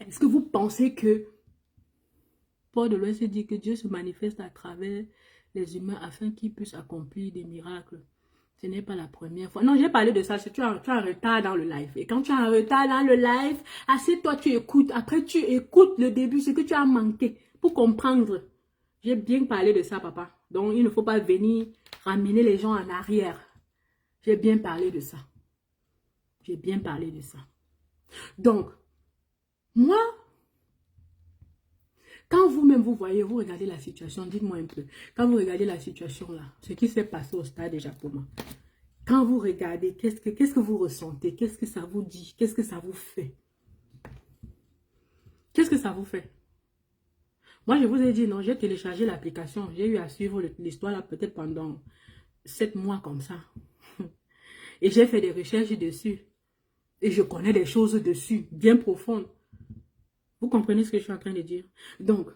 Est-ce que vous pensez que Paul de l'Ouest dit que Dieu se manifeste à travers les humains afin qu'ils puissent accomplir des miracles? Ce n'est pas la première fois. Non, j'ai parlé de ça. Tu es en retard dans le live. Et quand tu es en retard dans le live, assieds-toi, tu écoutes. Après, tu écoutes le début, ce que tu as manqué pour comprendre. J'ai bien parlé de ça, papa. Donc, il ne faut pas venir ramener les gens en arrière. J'ai bien parlé de ça. J'ai bien parlé de ça. Donc, moi, quand vous-même vous voyez, vous regardez la situation, dites-moi un peu. Quand vous regardez la situation là, ce qui s'est passé au stade de Japoma, quand vous regardez, qu'est-ce que vous ressentez? Qu'est-ce que ça vous dit? Qu'est-ce que ça vous fait? Qu'est-ce que ça vous fait? Moi, je vous ai dit, non, j'ai téléchargé l'application. J'ai eu à suivre l'histoire là peut-être pendant 7 mois comme ça. Et j'ai fait des recherches dessus. Et je connais des choses dessus, bien profondes. Vous comprenez ce que je suis en train de dire? Donc,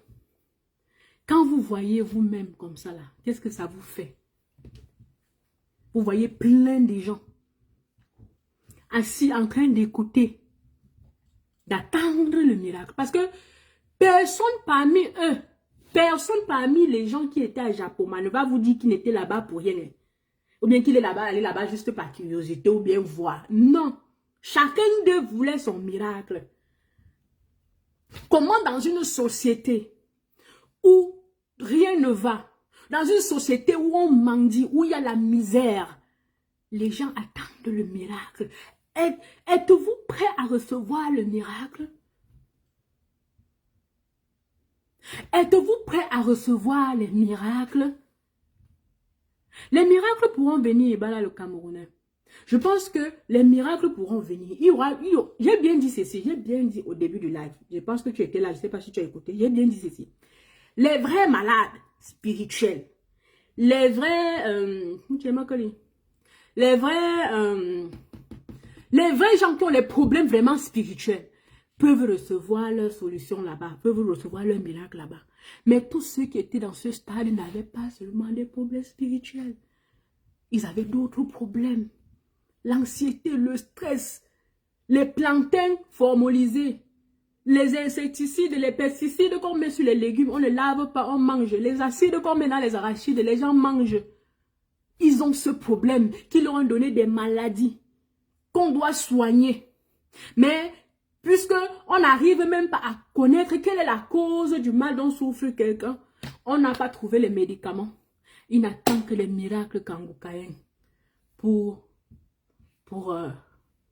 quand vous voyez vous-même comme ça là, qu'est-ce que ça vous fait? Vous voyez plein de gens assis en train d'écouter, d'attendre le miracle. Parce que personne parmi eux, personne parmi les gens qui étaient à Japoma ne va vous dire qu'il n'était là-bas pour rien. Ou bien qu'il est là-bas, allé là-bas juste par curiosité ou bien voir. Non. Chacun d'eux voulait son miracle. Comment dans une société où rien ne va, dans une société où on mendie, où il y a la misère, les gens attendent le miracle. Êtes-vous prêt à recevoir le miracle? Êtes-vous prêt à recevoir les miracles? Les miracles pourront venir, là, le Camerounais. Je pense que les miracles pourront venir. J'ai bien dit ceci, j'ai bien dit au début du live. Je pense que tu étais là, je ne sais pas si tu as écouté. J'ai bien dit ceci. Les vrais malades spirituels, les vrais, les vrais gens qui ont les problèmes vraiment spirituels peuvent recevoir leur solution là-bas, peuvent recevoir leur miracle là-bas. Mais tous ceux qui étaient dans ce stade n'avaient pas seulement des problèmes spirituels. Ils avaient d'autres problèmes. L'anxiété, le stress, les plantains formolisés, les insecticides, les pesticides qu'on met sur les légumes, on ne lave pas, on mange. Les acides qu'on met dans les arachides, les gens mangent. Ils ont ce problème qui leur ont donné des maladies qu'on doit soigner. Mais Puisqu'on n'arrive même pas à connaître quelle est la cause du mal dont souffre quelqu'un, on n'a pas trouvé les médicaments. Il n'attend que les miracles kangoukaïens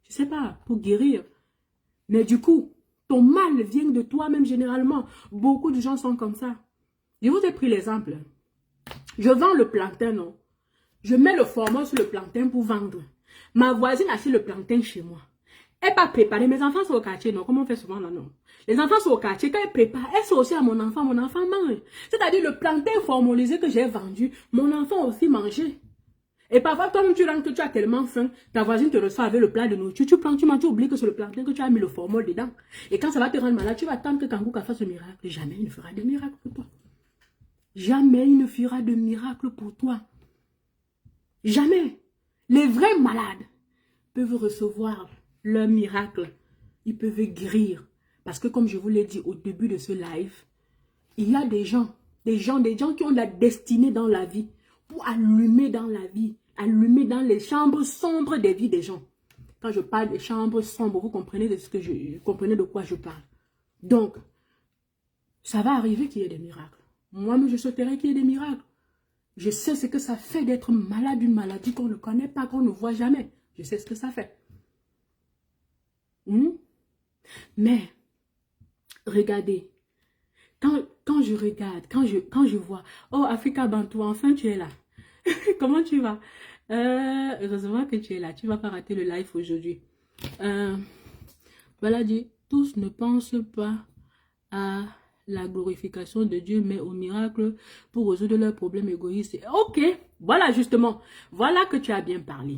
je sais pas, pour guérir. Mais du coup, ton mal vient de toi-même généralement. Beaucoup de gens sont comme ça. Je vous ai pris l'exemple. Je vends le plantain, non? Je mets le format sur le plantain pour vendre. Ma voisine a acheté le plantain chez moi. Elle n'est pas préparée. Mes enfants sont au quartier, non? Comme on fait souvent là, non? Les enfants sont au quartier. Quand elle prépare, elle sort aussi à mon enfant mange. C'est-à-dire le plantain formalisé que j'ai vendu, mon enfant a aussi mangé. Et parfois, toi-même, tu rentres, tu as tellement faim, ta voisine te reçoit avec le plat de nourriture, tu prends, tu manges, tu oublies que c'est le plantain que tu as mis le formol dedans. Et quand ça va te rendre malade, tu vas attendre que Kangouka fasse le miracle. Jamais il ne fera de miracle pour toi. Jamais il ne fera de miracle pour toi. Jamais. Les vrais malades peuvent recevoir leur miracle. Ils peuvent guérir. Parce que comme je vous l'ai dit au début de ce live, il y a des gens qui ont la destinée dans la vie pour allumer dans la vie, allumer dans les chambres sombres des vies des gens. Quand je parle des chambres sombres, vous comprenez de quoi je parle. Donc, ça va arriver qu'il y ait des miracles. Moi-même, je souhaiterais qu'il y ait des miracles. Je sais ce que ça fait d'être malade d'une maladie qu'on ne connaît pas, qu'on ne voit jamais. Je sais ce que ça fait. Mais, regardez, quand je regarde, quand je vois, oh Africa Bantou, enfin tu es là. Comment tu vas? Heureusement que tu es là, tu ne vas pas rater le live aujourd'hui. Voilà dit, tous ne pensent pas à la glorification de Dieu, mais au miracle pour résoudre leurs problèmes égoïstes. Ok, voilà justement, voilà que tu as bien parlé.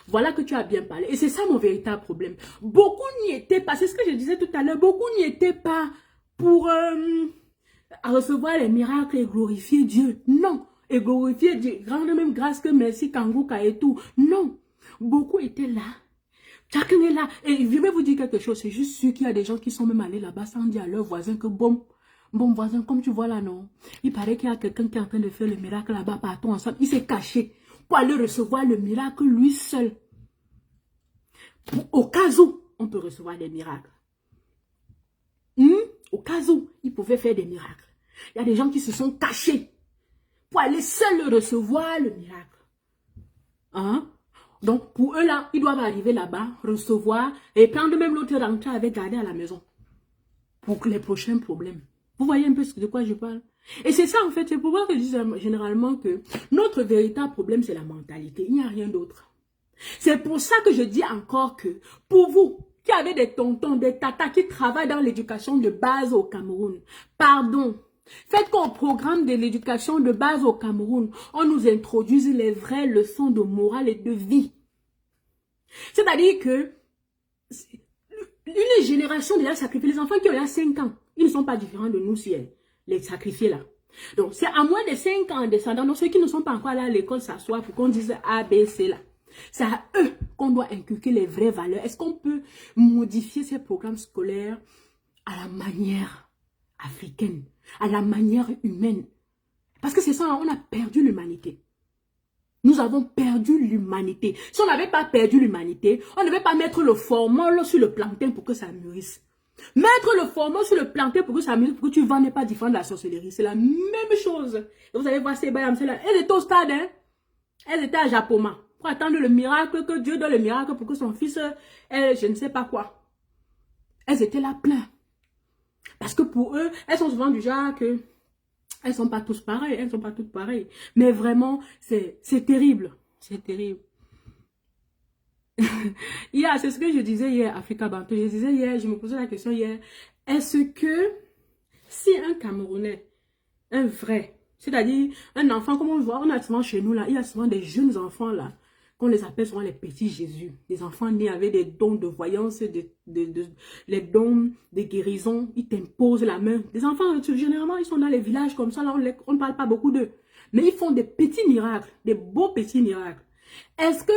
Voilà que tu as bien parlé. Et c'est ça mon véritable problème. Beaucoup n'y étaient pas, c'est ce que je disais tout à l'heure, beaucoup n'y étaient pas pour recevoir les miracles et glorifier Dieu. Non, et glorifier Dieu, rendre même grâce que merci Kangouka et tout. Non, beaucoup étaient là. Chacun est là. Et je vais vous dire quelque chose. C'est juste sûr qu'il y a des gens qui sont même allés là-bas sans dire à leurs voisins que bon voisin, comme tu vois là, non. Il paraît qu'il y a quelqu'un qui est en train de faire le miracle là-bas, partons ensemble. Il s'est caché pour aller recevoir le miracle lui seul. Au cas où on peut recevoir des miracles. Au cas où il pouvait faire des miracles. Il y a des gens qui se sont cachés pour aller seuls recevoir le miracle. Hein? Donc, pour eux, là, ils doivent arriver là-bas, recevoir et prendre même l'autre rentrée avec garder à la maison. Pour les prochains problèmes. Vous voyez un peu de quoi je parle? Et c'est ça, en fait, c'est pour moi que je dis généralement que notre véritable problème, c'est la mentalité. Il n'y a rien d'autre. C'est pour ça que je dis encore que, pour vous, qui avez des tontons, des tatas qui travaillent dans l'éducation de base au Cameroun, pardon, faites qu'au programme de l'éducation de base au Cameroun, on nous introduise les vraies leçons de morale et de vie. C'est-à-dire que une génération déjà sacrifiée, les enfants qui ont là 5 ans, ils ne sont pas différents de nous si les sacrifiés là. Donc c'est à moins de 5 ans en descendant, donc ceux qui ne sont pas encore là à l'école s'assoient pour qu'on dise A, B, C là. C'est à eux qu'on doit inculquer les vraies valeurs. Est-ce qu'on peut modifier ces programmes scolaires à la manière africaine, à la manière humaine? Parce que c'est ça, on a perdu l'humanité. Nous avons perdu l'humanité. Si on n'avait pas perdu l'humanité, on ne devait pas mettre le formol sur le plantain pour que ça mûrisse. Mettre le formol sur le plantain pour que ça mûrisse, pour que tu vends n'est pas différent de la sorcellerie. C'est la même chose. Et vous allez voir ces bayams, là. Elles étaient au stade, hein. Elles étaient à Japoma. Pour attendre le miracle, que Dieu donne le miracle pour que son fils, je ne sais pas quoi. Elles étaient là plein. Parce que pour eux, elles sont souvent du genre que elles ne sont pas tous pareilles, elles ne sont pas toutes pareilles. Mais vraiment, c'est terrible. C'est terrible. C'est ce que je disais hier, Africa Bantou. Je disais hier, je me posais la question hier. Est-ce que si un Camerounais, un vrai, c'est-à-dire un enfant, comme on voit, on a souvent chez nous là, il y a souvent des jeunes enfants là, qu'on les appelle souvent les petits Jésus. Des enfants nés avec des dons de voyance, les dons de guérison. Ils t'imposent la main. Des enfants, généralement, ils sont dans les villages comme ça. Là, on ne parle pas beaucoup d'eux. Mais ils font des petits miracles. Des beaux petits miracles. Est-ce que,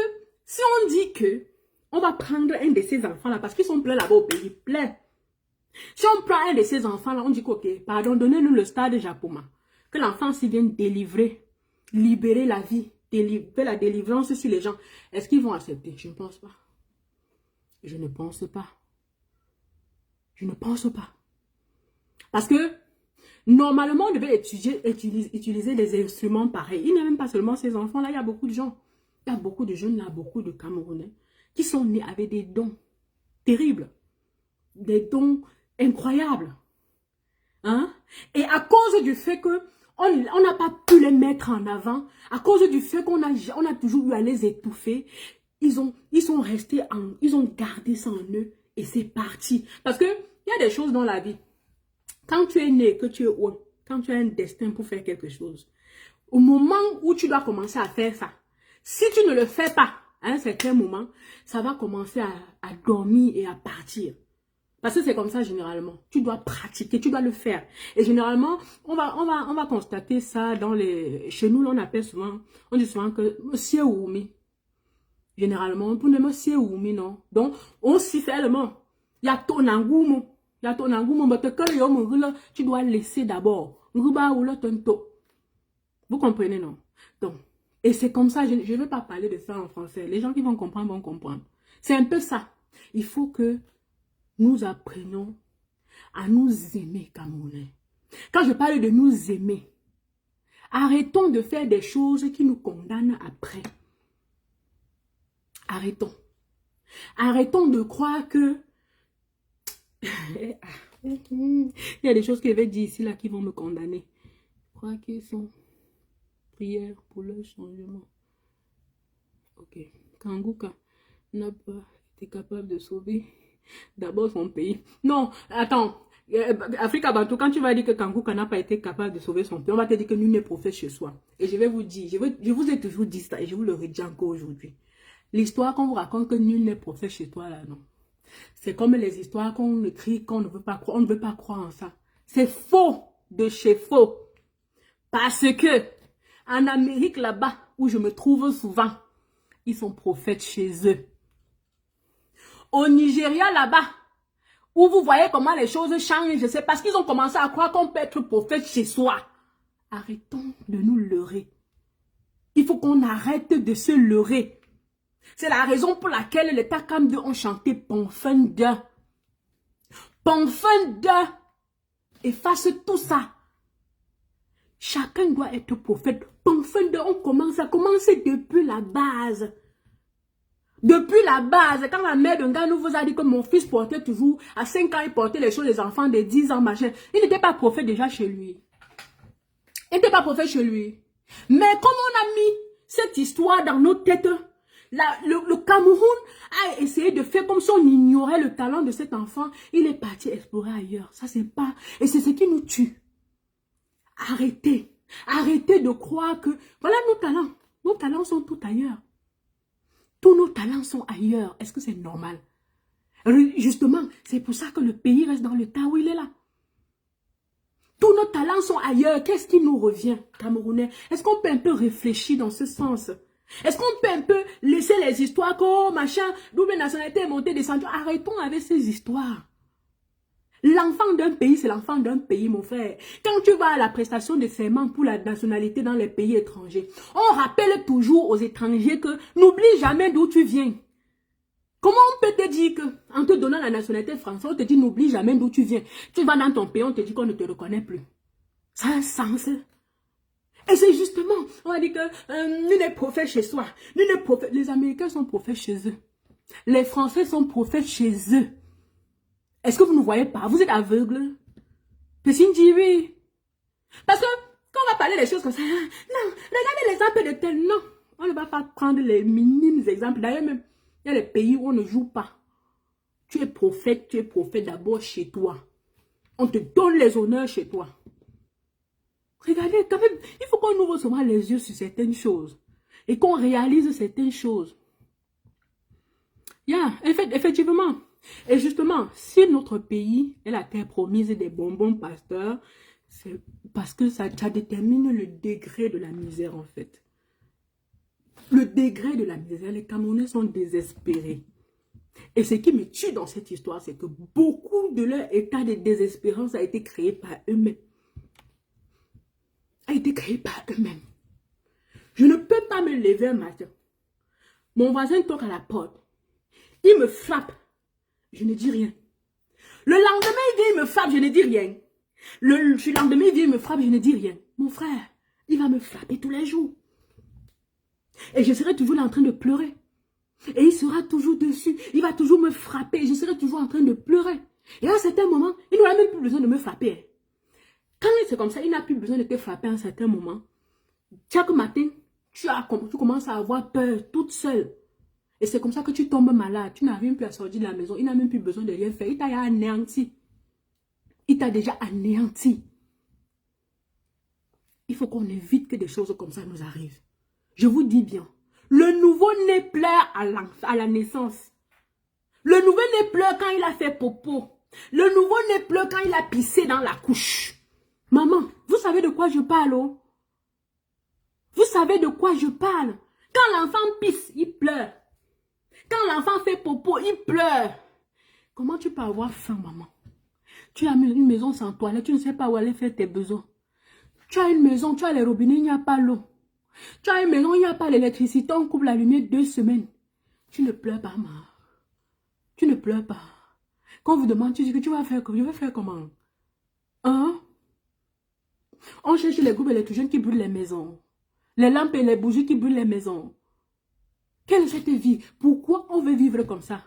si on dit que on va prendre un de ces enfants-là, parce qu'ils sont pleins là-bas au pays, pleins. Si on prend un de ces enfants-là, on dit ok, pardon, donnez-nous le stade de Japoma. Que l'enfant s'y vienne délivrer, libérer la vie. Faire la délivrance sur les gens. Est-ce qu'ils vont accepter? Je ne pense pas. Je ne pense pas. Je ne pense pas. Parce que normalement, on devait utiliser des instruments pareils. Il n'y a même pas seulement ces enfants-là, il y a beaucoup de gens. Il y a beaucoup de jeunes là, beaucoup de Camerounais qui sont nés avec des dons terribles, des dons incroyables. Hein? Et à cause du fait que on n'a pas pu les mettre en avant, à cause du fait qu'on a toujours eu à les étouffer, ils sont restés, ils ont gardé ça en eux et c'est parti. Parce que il y a des choses dans la vie. Quand tu es né, que tu es haut, quand tu as un destin pour faire quelque chose, au moment où tu dois commencer à faire ça, si tu ne le fais pas à un certain moment, ça va commencer à dormir et à partir. Parce que c'est comme ça généralement. Tu dois pratiquer, tu dois le faire. Et généralement, on va constater ça dans les... Chez nous, on appelle souvent, on dit souvent que Monsieur Oumi. Généralement, pour ne Monsieur Oumi, non. Donc, on s'y fait le mot. Il y a ton engouement. Il y a ton engouement. Mais tu dois laisser d'abord. Vous comprenez, non? Donc, et c'est comme ça, je ne veux pas parler de ça en français. Les gens qui vont comprendre. C'est un peu ça. Il faut que nous apprenions à nous aimer, Camerounais. Quand je parle de nous aimer, arrêtons de faire des choses qui nous condamnent après. Arrêtons. Arrêtons de croire que... Il y a des choses que je vais dire ici là qui vont me condamner. Je crois qu'ils sont prières pour le changement. Ok. Kangouka n'a pas été capable de sauver d'abord son pays. Non, attends. Africa Bantou, quand tu vas dire que Kangouka n'a pas été capable de sauver son pays, on va te dire que nul n'est prophète chez soi. Et je vais vous dire, je vous ai toujours dit ça et je vous le redis encore aujourd'hui. L'histoire qu'on vous raconte que nul n'est prophète chez toi, là, non. C'est comme les histoires qu'on écrit, qu'on ne veut pas croire. On ne veut pas croire en ça. C'est faux de chez faux. Parce que en Amérique, là-bas, où je me trouve souvent, ils sont prophètes chez eux. Au Nigeria, là-bas, où vous voyez comment les choses changent, c'est parce qu'ils ont commencé à croire qu'on peut être prophète chez soi. Arrêtons de nous leurrer. Il faut qu'on arrête de se leurrer. C'est la raison pour laquelle les Takam ont chanté Ponfenda. Ponfenda. Efface tout ça. Chacun doit être prophète. Ponfenda, on commence à commencer depuis la base. Depuis la base, quand la mère d'un gars nous vous a dit que mon fils portait toujours, à 5 ans, il portait les choses des enfants de 10 ans, machin. Il n'était pas prophète déjà chez lui. Il n'était pas prophète chez lui. Mais comme on a mis cette histoire dans nos têtes, le Cameroun a essayé de faire comme si on ignorait le talent de cet enfant. Il est parti explorer ailleurs. Ça, c'est pas... Et c'est ce qui nous tue. Arrêtez. Arrêtez de croire que... Voilà nos talents. Nos talents sont tout ailleurs. Tous nos talents sont ailleurs. Est-ce que c'est normal? Justement, c'est pour ça que le pays reste dans le tas où il est là. Tous nos talents sont ailleurs. Qu'est-ce qui nous revient, Camerounais? Est-ce qu'on peut un peu réfléchir dans ce sens? Est-ce qu'on peut un peu laisser les histoires comme machin, double nationalité, montée, descendue? Arrêtons avec ces histoires. L'enfant d'un pays, c'est l'enfant d'un pays, mon frère. Quand tu vas à la prestation de serment pour la nationalité dans les pays étrangers, on rappelle toujours aux étrangers que n'oublie jamais d'où tu viens. Comment on peut te dire que, en te donnant la nationalité française, on te dit n'oublie jamais d'où tu viens. Tu vas dans ton pays, on te dit qu'on ne te reconnaît plus. Ça a un sens. Et c'est justement, on va dire que nul n'est prophète chez soi. Nul n'est prophète. Les Américains sont prophètes chez eux. Les Français sont prophètes chez eux. Est-ce que vous ne voyez pas? Vous êtes aveugle? Personne dit oui. Parce que quand on va parler des choses comme ça, non, regardez l'exemple de tel. Non, on ne va pas prendre les minimes exemples. D'ailleurs, même, il y a des pays où on ne joue pas. Tu es prophète d'abord chez toi. On te donne les honneurs chez toi. Regardez, quand même, il faut qu'on ouvre souvent les yeux sur certaines choses. Et qu'on réalise certaines choses. Effectivement. Et justement, si notre pays est la terre promise des bonbons pasteurs, c'est parce que ça détermine le degré de la misère en fait. Le degré de la misère, les Camerounais sont désespérés. Et ce qui me tue dans cette histoire, c'est que beaucoup de leur état de désespérance a été créé par eux-mêmes. Je ne peux pas me lever un matin. Mon voisin toque à la porte. Il me frappe. Je ne dis rien. Le lendemain, il vient, il me frappe, je ne dis rien. Le lendemain, il vient, il me frappe, je ne dis rien. Mon frère, il va me frapper tous les jours. Et je serai toujours là en train de pleurer. Et il sera toujours dessus. Il va toujours me frapper. Et je serai toujours en train de pleurer. Et à un certain moment, il n'aura même plus besoin de me frapper. Quand c'est comme ça, il n'a plus besoin de te frapper à un certain moment. Chaque matin, tu commences à avoir peur toute seule. Et c'est comme ça que tu tombes malade. Tu n'arrives plus à sortir de la maison. Il n'a même plus besoin de rien faire. Il t'a anéanti. Il t'a déjà anéanti. Il faut qu'on évite que des choses comme ça nous arrivent. Je vous dis bien. Le nouveau-né pleure à la naissance. Le nouveau-né pleure quand il a fait popo. Le nouveau-né pleure quand il a pissé dans la couche. Maman, vous savez de quoi je parle, oh? Vous savez de quoi je parle? Quand l'enfant pisse, il pleure. Quand l'enfant fait popo, il pleure. Comment tu peux avoir faim, maman? Tu as une maison sans toilette, tu ne sais pas où aller faire tes besoins. Tu as une maison, tu as les robinets, il n'y a pas l'eau. Tu as une maison, il n'y a pas l'électricité, on coupe la lumière 2 semaines. Tu ne pleures pas, maman. Tu ne pleures pas. Quand on vous demande, tu dis que tu vas faire comment? Je vais faire comment? Hein? On cherche les groupes électrogènes qui brûlent les maisons. Les lampes et les bougies qui brûlent les maisons. Quelle est cette vie? Pourquoi on veut vivre comme ça?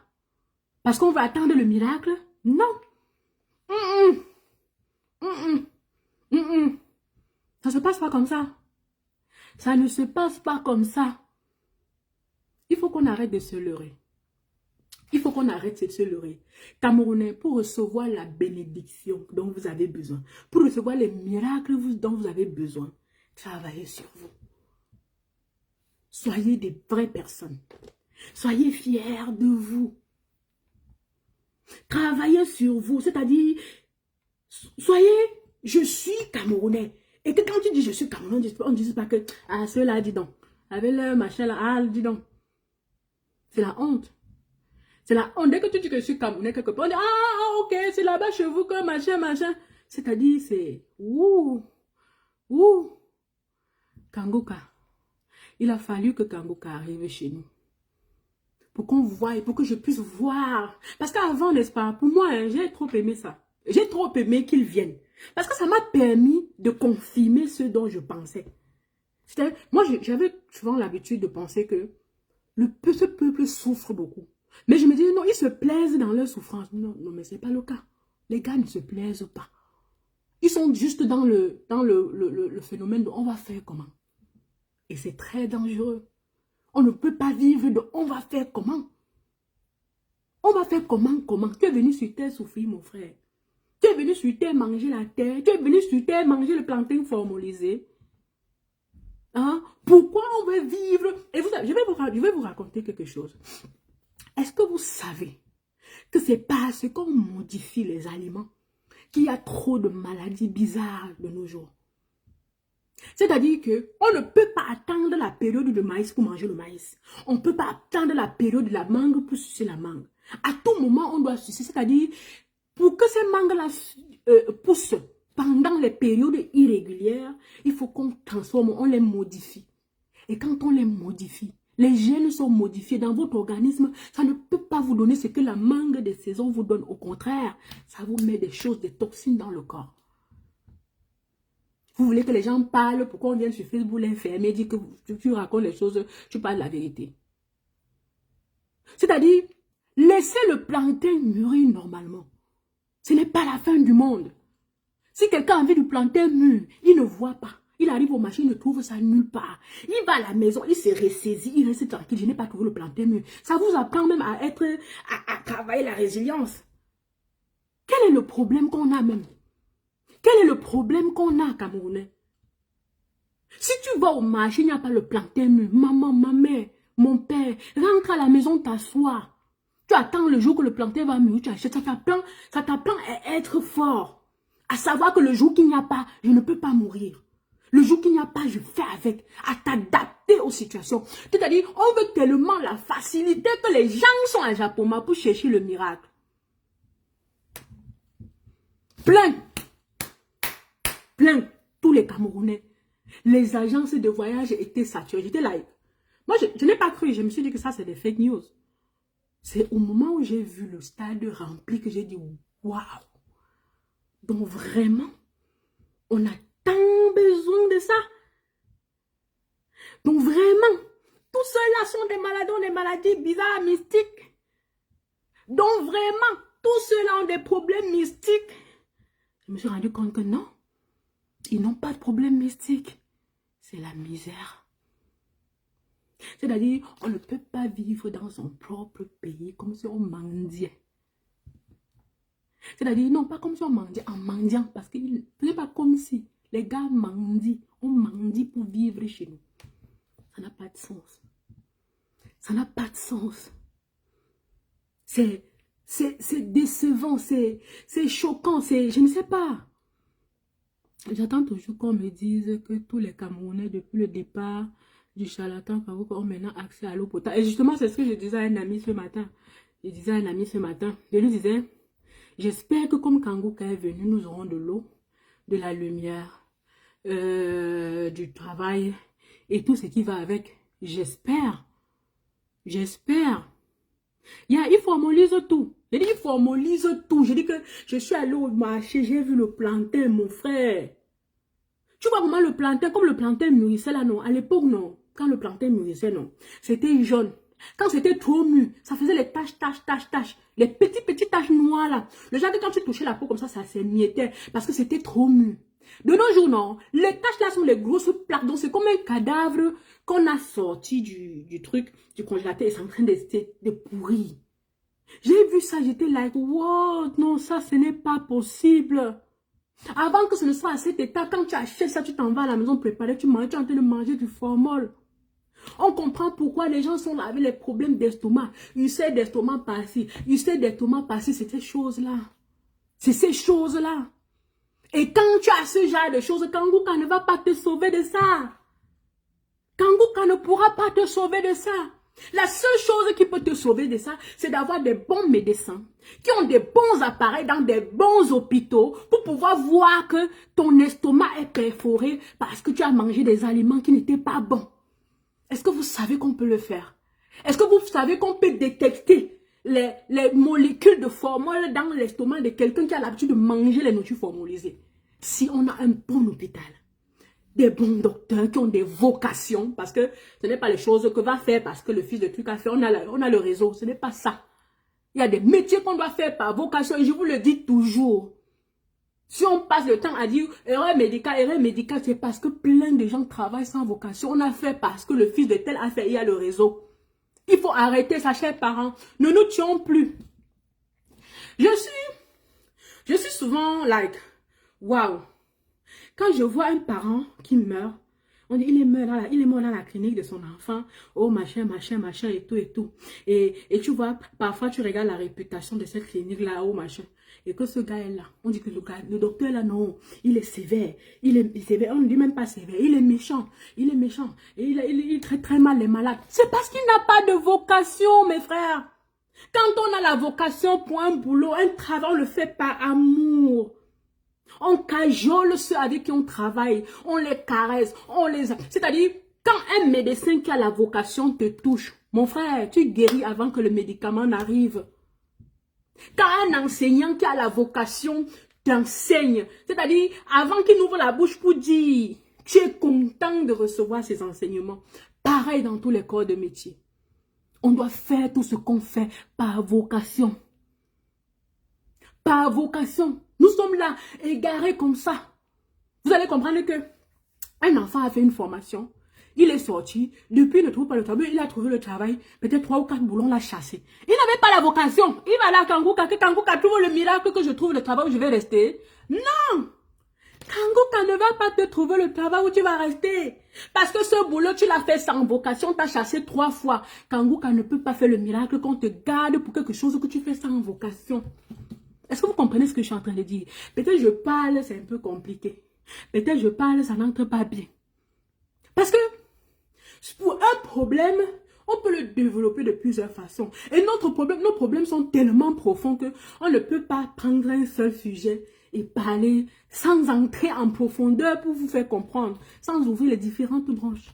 Parce qu'on va attendre le miracle? Non. Ça ne se passe pas comme ça. Ça ne se passe pas comme ça. Il faut qu'on arrête de se leurrer. Il faut qu'on arrête de se leurrer. Camerounais, pour recevoir la bénédiction dont vous avez besoin, pour recevoir les miracles dont vous avez besoin, travaillez sur vous. Soyez des vraies personnes. Soyez fiers de vous. Travaillez sur vous, c'est-à-dire, soyez, je suis Camerounais. Et que quand tu dis je suis Camerounais, on ne dit pas que, ah, ceux-là, dis donc, avec le machin là, ah, dis donc. C'est la honte. C'est la honte. Dès que tu dis que je suis Camerounais quelque part, on dit, ah, ok, c'est là-bas chez vous que machin. C'est-à-dire, c'est, Kangoka. Il a fallu que Kangoka arrive chez nous. Pour qu'on voie, pour que je puisse voir. Parce qu'avant, n'est-ce pas, pour moi, hein, j'ai trop aimé ça. J'ai trop aimé qu'il vienne. Parce que ça m'a permis de confirmer ce dont je pensais. Moi, j'avais souvent l'habitude de penser que ce peuple souffre beaucoup. Mais je me disais, non, ils se plaisent dans leur souffrance. Non, mais ce n'est pas le cas. Les gars ne se plaisent pas. Ils sont juste dans le phénomène de on va faire comment. Et c'est très dangereux. On ne peut pas vivre de on va faire comment. On va faire comment. Tu es venu sur terre souffrir, mon frère. Tu es venu sur terre manger la terre. Tu es venu sur terre manger le plantain formalisé. Hein? Pourquoi on veut vivre? Et je vais vous raconter quelque chose. Est-ce que vous savez que c'est parce qu'on modifie les aliments qu'il y a trop de maladies bizarres de nos jours? C'est-à-dire qu'on ne peut pas attendre la période de maïs pour manger le maïs. On ne peut pas attendre la période de la mangue pour sucer la mangue. À tout moment, on doit sucer. C'est-à-dire, pour que ces mangues-là poussent pendant les périodes irrégulières, il faut qu'on transforme, on les modifie. Et quand on les modifie, les gènes sont modifiés dans votre organisme, ça ne peut pas vous donner ce que la mangue des saisons vous donne. Au contraire, ça vous met des choses, des toxines dans le corps. Vous voulez que les gens parlent, pourquoi on vient sur Facebook l'infirmer, dit que tu racontes les choses, tu parles la vérité. C'est-à-dire, laissez le plantain mûrir normalement. Ce n'est pas la fin du monde. Si quelqu'un a envie du plantain mûr, il ne voit pas. Il arrive aux machines, il ne trouve ça nulle part. Il va à la maison, il se ressaisit, il reste tranquille. Je n'ai pas trouvé le plantain mûr. Ça vous apprend même à travailler la résilience. Quel est le problème qu'on a même? Quel est le problème qu'on a, Camerounais? Si tu vas au marché, il n'y a pas le plantain mûr. Maman, ma mère, mon père, rentre à la maison, t'assois. Tu attends le jour que le plantain va mûrir, tu achètes. Ça t'apprend à être fort. À savoir que le jour qu'il n'y a pas, je ne peux pas mourir. Le jour qu'il n'y a pas, je fais avec. À t'adapter aux situations. C'est-à-dire, on veut tellement la facilité que les gens sont à Japoma pour chercher le miracle. Plein. Tous les Camerounais. Les agences de voyage étaient saturées. J'étais là. Moi, je n'ai pas cru. Je me suis dit que ça, c'est des fake news. C'est au moment où j'ai vu le stade rempli que j'ai dit, Waouh! Donc vraiment, on a tant besoin de ça. Donc vraiment, tous ceux-là sont des malades, ont des maladies bizarres, mystiques. Donc vraiment, tous ceux-là ont des problèmes mystiques. Je me suis rendu compte que non, ils n'ont pas de problème mystique. C'est la misère. C'est-à-dire, on ne peut pas vivre dans son propre pays comme si on mendiait. C'est-à-dire, non, pas comme si on mendiait, en mendiant, parce que ce n'est pas comme si les gars mendient. On mendie pour vivre chez nous. Ça n'a pas de sens. Ça n'a pas de sens. C'est décevant, c'est choquant, je ne sais pas. J'attends toujours qu'on me dise que tous les Camerounais, depuis le départ du charlatan, ont maintenant accès à l'eau potable. Et justement, c'est ce que je disais à un ami ce matin. Je lui disais, j'espère que comme Kangouka est venu, nous aurons de l'eau, de la lumière, du travail et tout ce qui va avec. J'espère. J'espère. Il formalise tout. J'ai dit, il formalise tout. J'ai dit que je suis allée au marché, j'ai vu le plantain, mon frère. Tu vois comment le plantain, comme le plantain mûrissait là, non. À l'époque, non. Quand le plantain mûrissait, non. C'était jaune. Quand c'était trop mûr, ça faisait les taches. Les petites taches noires là. Le genre que quand tu touchais la peau comme ça s'émiettait. Parce que c'était trop mûr. De nos jours, non. Les taches là sont les grosses plaques. Donc c'est comme un cadavre qu'on a sorti du truc, du congélateur. Et c'est en train de pourrir. J'ai vu ça, j'étais like, wow, non, ça, ce n'est pas possible. Avant que ce ne soit à cet état, quand tu achètes ça, tu t'en vas à la maison préparer, tu manges, tu es en train de manger du formol. On comprend pourquoi les gens sont là avec les problèmes d'estomac. Ulcère d'estomac par-ci, ulcère d'estomac par-ci, c'est ces choses-là. C'est ces choses-là. Et quand tu as ce genre de choses, Kangouka ne va pas te sauver de ça. Kangouka ne pourra pas te sauver de ça. La seule chose qui peut te sauver de ça, c'est d'avoir des bons médecins, qui ont des bons appareils dans des bons hôpitaux pour pouvoir voir que ton estomac est perforé parce que tu as mangé des aliments qui n'étaient pas bons. Est-ce que vous savez qu'on peut le faire? Est-ce que vous savez qu'on peut détecter les molécules de formol dans l'estomac de quelqu'un qui a l'habitude de manger les nourritures formolisées? Si on a un bon hôpital, des bons docteurs qui ont des vocations, parce que ce n'est pas les choses que va faire parce que le fils de truc a fait, on a le réseau, ce n'est pas ça. Il y a des métiers qu'on doit faire par vocation, et je vous le dis toujours. Si on passe le temps à dire erreur médicale, c'est parce que plein de gens travaillent sans vocation. On a fait parce que le fils de tel a fait, il y a le réseau. Il faut arrêter ça, chers parents. Ne nous tuons plus. Je suis souvent like, waouh. Quand je vois un parent qui meurt, on dit il est mort dans la clinique de son enfant, oh machin et tout. Et tu vois, parfois tu regardes la réputation de cette clinique-là, oh machin. Et que ce gars est là, on dit que le docteur là, non, il est sévère. Il est sévère, on ne dit même pas sévère, il est méchant. Et il traite très mal les malades. C'est parce qu'il n'a pas de vocation, mes frères. Quand on a la vocation pour un boulot, un travail, on le fait par amour. On cajole ceux avec qui on travaille, on les caresse, c'est-à-dire, quand un médecin qui a la vocation te touche, mon frère, tu guéris avant que le médicament n'arrive. Quand un enseignant qui a la vocation t'enseigne, c'est-à-dire, avant qu'il n'ouvre la bouche pour dire, tu es content de recevoir ces enseignements. Pareil dans tous les corps de métier. On doit faire tout ce qu'on fait par vocation. Par vocation. Nous sommes là, égarés comme ça. Vous allez comprendre que un enfant a fait une formation. Il est sorti. Depuis, il ne trouve pas le travail. Il a trouvé le travail. Peut-être 3 ou 4 boulons l'a chassé. Il n'avait pas la vocation. Il va là à Kangouka. Que Kangouka trouve le miracle que je trouve le travail où je vais rester. Non! Kangouka ne va pas te trouver le travail où tu vas rester. Parce que ce boulot, tu l'as fait sans vocation. Tu as chassé 3 fois. Kangouka ne peut pas faire le miracle qu'on te garde pour quelque chose que tu fais sans vocation. Est-ce que vous comprenez ce que je suis en train de dire? Peut-être je parle, c'est un peu compliqué. Peut-être je parle, ça n'entre pas bien. Parce que pour un problème, on peut le développer de plusieurs façons. Et nos problèmes sont tellement profonds qu'on ne peut pas prendre un seul sujet et parler sans entrer en profondeur pour vous faire comprendre, sans ouvrir les différentes branches.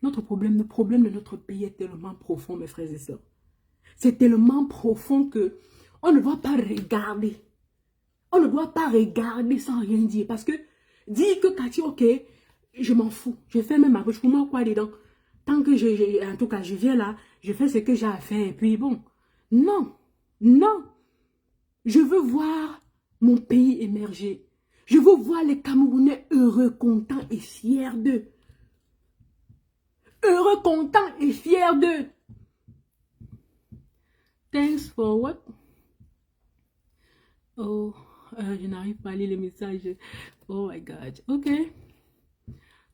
Le problème de notre pays est tellement profond, mes frères et sœurs. C'est tellement profond que on ne doit pas regarder On ne doit pas regarder sans rien dire. Parce que dire que Cathy, ok, je m'en fous. Je fais même ma bouche. Pour moi, quoi dedans? Tant que en tout cas, je viens là, je fais ce que j'ai à faire. Et puis bon. Non. Non. Je veux voir mon pays émerger. Je veux voir les Camerounais heureux, contents et fiers d'eux. Heureux, contents et fiers d'eux. Thanks for what? Oh, je n'arrive pas à lire les messages. Oh my God. Ok.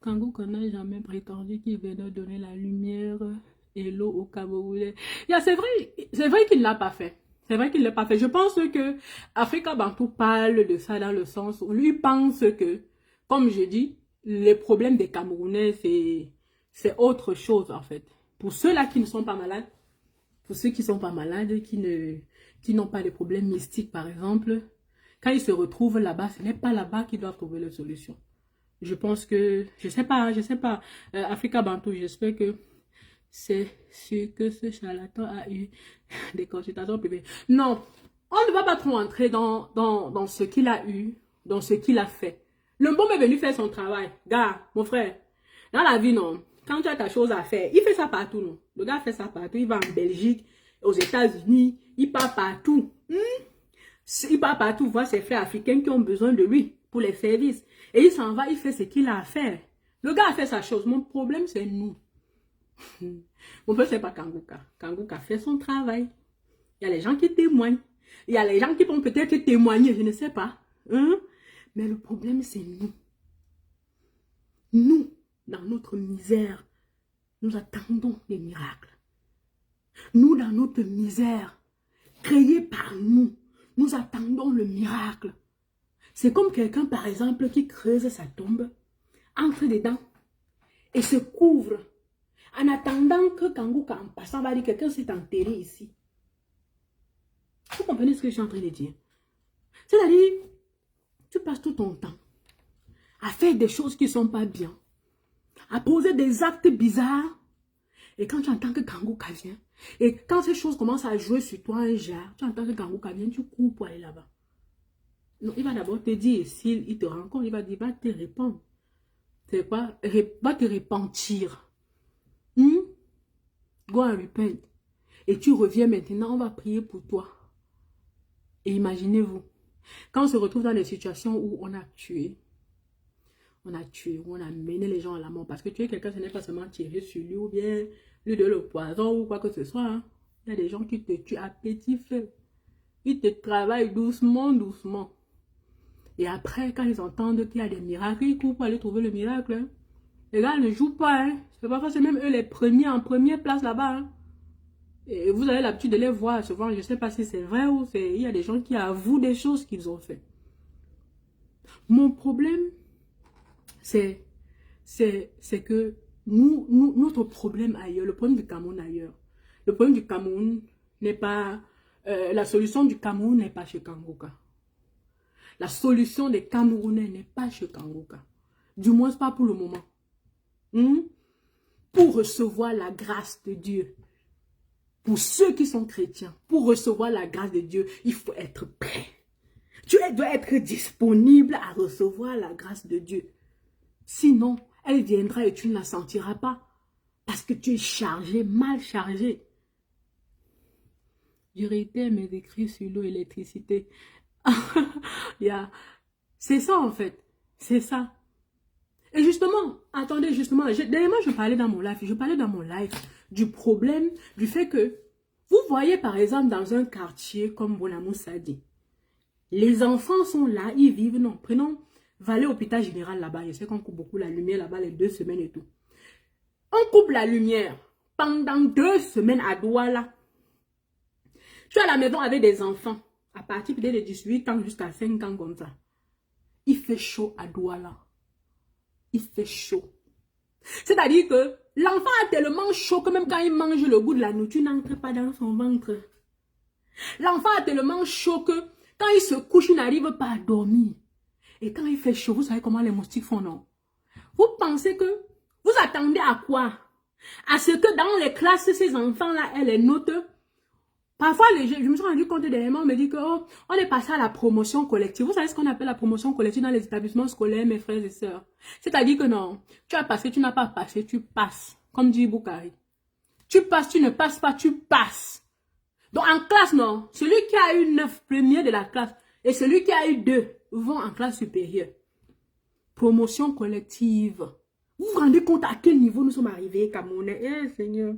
Kangouka n'a jamais prétendu qu'il venait donner la lumière et l'eau au Camerounais. Yeah, c'est vrai qu'il ne l'a pas fait. C'est vrai qu'il ne l'a pas fait. Je pense que Africa Bantou parle de ça dans le sens où lui pense que, comme je dis, les problèmes des Camerounais, c'est autre chose en fait. Pour ceux-là qui ne sont pas malades, pour ceux qui ne sont pas malades, qui n'ont pas de problèmes mystiques par exemple, quand ils se retrouvent là-bas, ce n'est pas là-bas qu'ils doivent trouver la solution. Je pense que, je sais pas, Africa Bantou, j'espère que c'est sûr que ce charlatan a eu des consultations privées. Non, on ne va pas trop entrer dans ce qu'il a eu, dans ce qu'il a fait. Le bon est venu faire son travail. Gars, mon frère, dans la vie, non, quand tu as ta chose à faire, il fait ça partout, non. Le gars fait ça partout, il va en Belgique, aux États-Unis, il part partout. Il part partout voir ses frères africains qui ont besoin de lui pour les services. Et il s'en va, il fait ce qu'il a à faire. Le gars a fait sa chose. Mon problème, c'est nous. Mon problème, c'est pas Kangouka. Kangouka fait son travail. Il y a les gens qui témoignent. Il y a les gens qui vont peut-être témoigner, je ne sais pas. Hein? Mais le problème, c'est nous. Nous, dans notre misère, nous attendons des miracles. Nous, dans notre misère, créée par nous, nous attendons le miracle. C'est comme quelqu'un, par exemple, qui creuse sa tombe, entre dedans et se couvre en attendant que Kangouka, en passant, va dire que quelqu'un s'est enterré ici. Vous comprenez ce que je suis en train de dire? C'est-à-dire, tu passes tout ton temps à faire des choses qui ne sont pas bien, à poser des actes bizarres, et quand tu entends que Kangouka vient, et quand ces choses commencent à jouer sur toi un genre, tu entends que Kangouka vient, tu cours pour aller là-bas. Non, il va d'abord te dire, s'il te rencontre, il va te répondre. C'est quoi? Va te repentir. Go and repent. Et tu reviens maintenant, on va prier pour toi. Et imaginez-vous, quand on se retrouve dans des situations où on a tué, où on a mené les gens à la mort. Parce que tuer quelqu'un, ce n'est pas seulement tirer sur lui ou bien lui donner le poison ou quoi que ce soit. Hein. Il y a des gens qui te tuent à petit feu. Ils te travaillent doucement, doucement. Et après, quand ils entendent qu'il y a des miracles, ils courent pour aller trouver le miracle. Hein. Les gars ne jouent pas. Hein. C'est parfois c'est même eux les premiers en première place là-bas. Hein. Et vous avez l'habitude de les voir souvent. Je ne sais pas si c'est vrai ou c'est... Il y a des gens qui avouent des choses qu'ils ont fait. Mon problème, c'est que notre problème ailleurs, le problème du Cameroun ailleurs, le problème du Cameroun n'est pas... la solution du Cameroun n'est pas chez Kangouka. La solution des Camerounais n'est pas chez Kangouka. Du moins, pas pour le moment. Pour recevoir la grâce de Dieu, pour ceux qui sont chrétiens, pour recevoir la grâce de Dieu, il faut être prêt. Tu dois être disponible à recevoir la grâce de Dieu. Sinon, elle viendra et tu ne la sentiras pas. Parce que tu es chargé, mal chargé. Je réitère mes écrits sur l'eau et l'électricité. C'est ça en fait. C'est ça. Et justement, attendez, justement, dernièrement je parlais dans mon live, du problème, du fait que, vous voyez par exemple dans un quartier comme Bonamoussa dit, les enfants sont là, ils vivent, non, prenons Vallée Hôpital Général là-bas, je sais qu'on coupe beaucoup la lumière là-bas les 2 semaines et tout. On coupe la lumière pendant 2 semaines à Douala. Tu es à la maison avec des enfants, à partir peut-être de 18 ans jusqu'à 5 ans comme ça. Il fait chaud à Douala. Il fait chaud. C'est-à-dire que l'enfant a tellement chaud que même quand il mange le goût de la nourriture, n'entre pas dans son ventre. L'enfant a tellement chaud que quand il se couche, il n'arrive pas à dormir. Et quand il fait chaud, vous savez comment les moustiques font, non? Vous pensez que vous attendez à quoi? À ce que dans les classes, ces enfants-là aient les notes Parfois, je me suis rendu compte dernièrement, on me dit que oh, on est passé à la promotion collective. Vous savez ce qu'on appelle la promotion collective dans les établissements scolaires, mes frères et sœurs? C'est-à-dire que non, tu as passé, tu n'as pas passé, tu passes. Comme dit Boukari. Tu passes, tu ne passes pas, tu passes. Donc en classe, non, celui qui a eu 9 premier de la classe et celui qui a eu 2 vont en classe supérieure. Promotion collective. Vous vous rendez compte à quel niveau nous sommes arrivés, Camerounais? Eh Seigneur.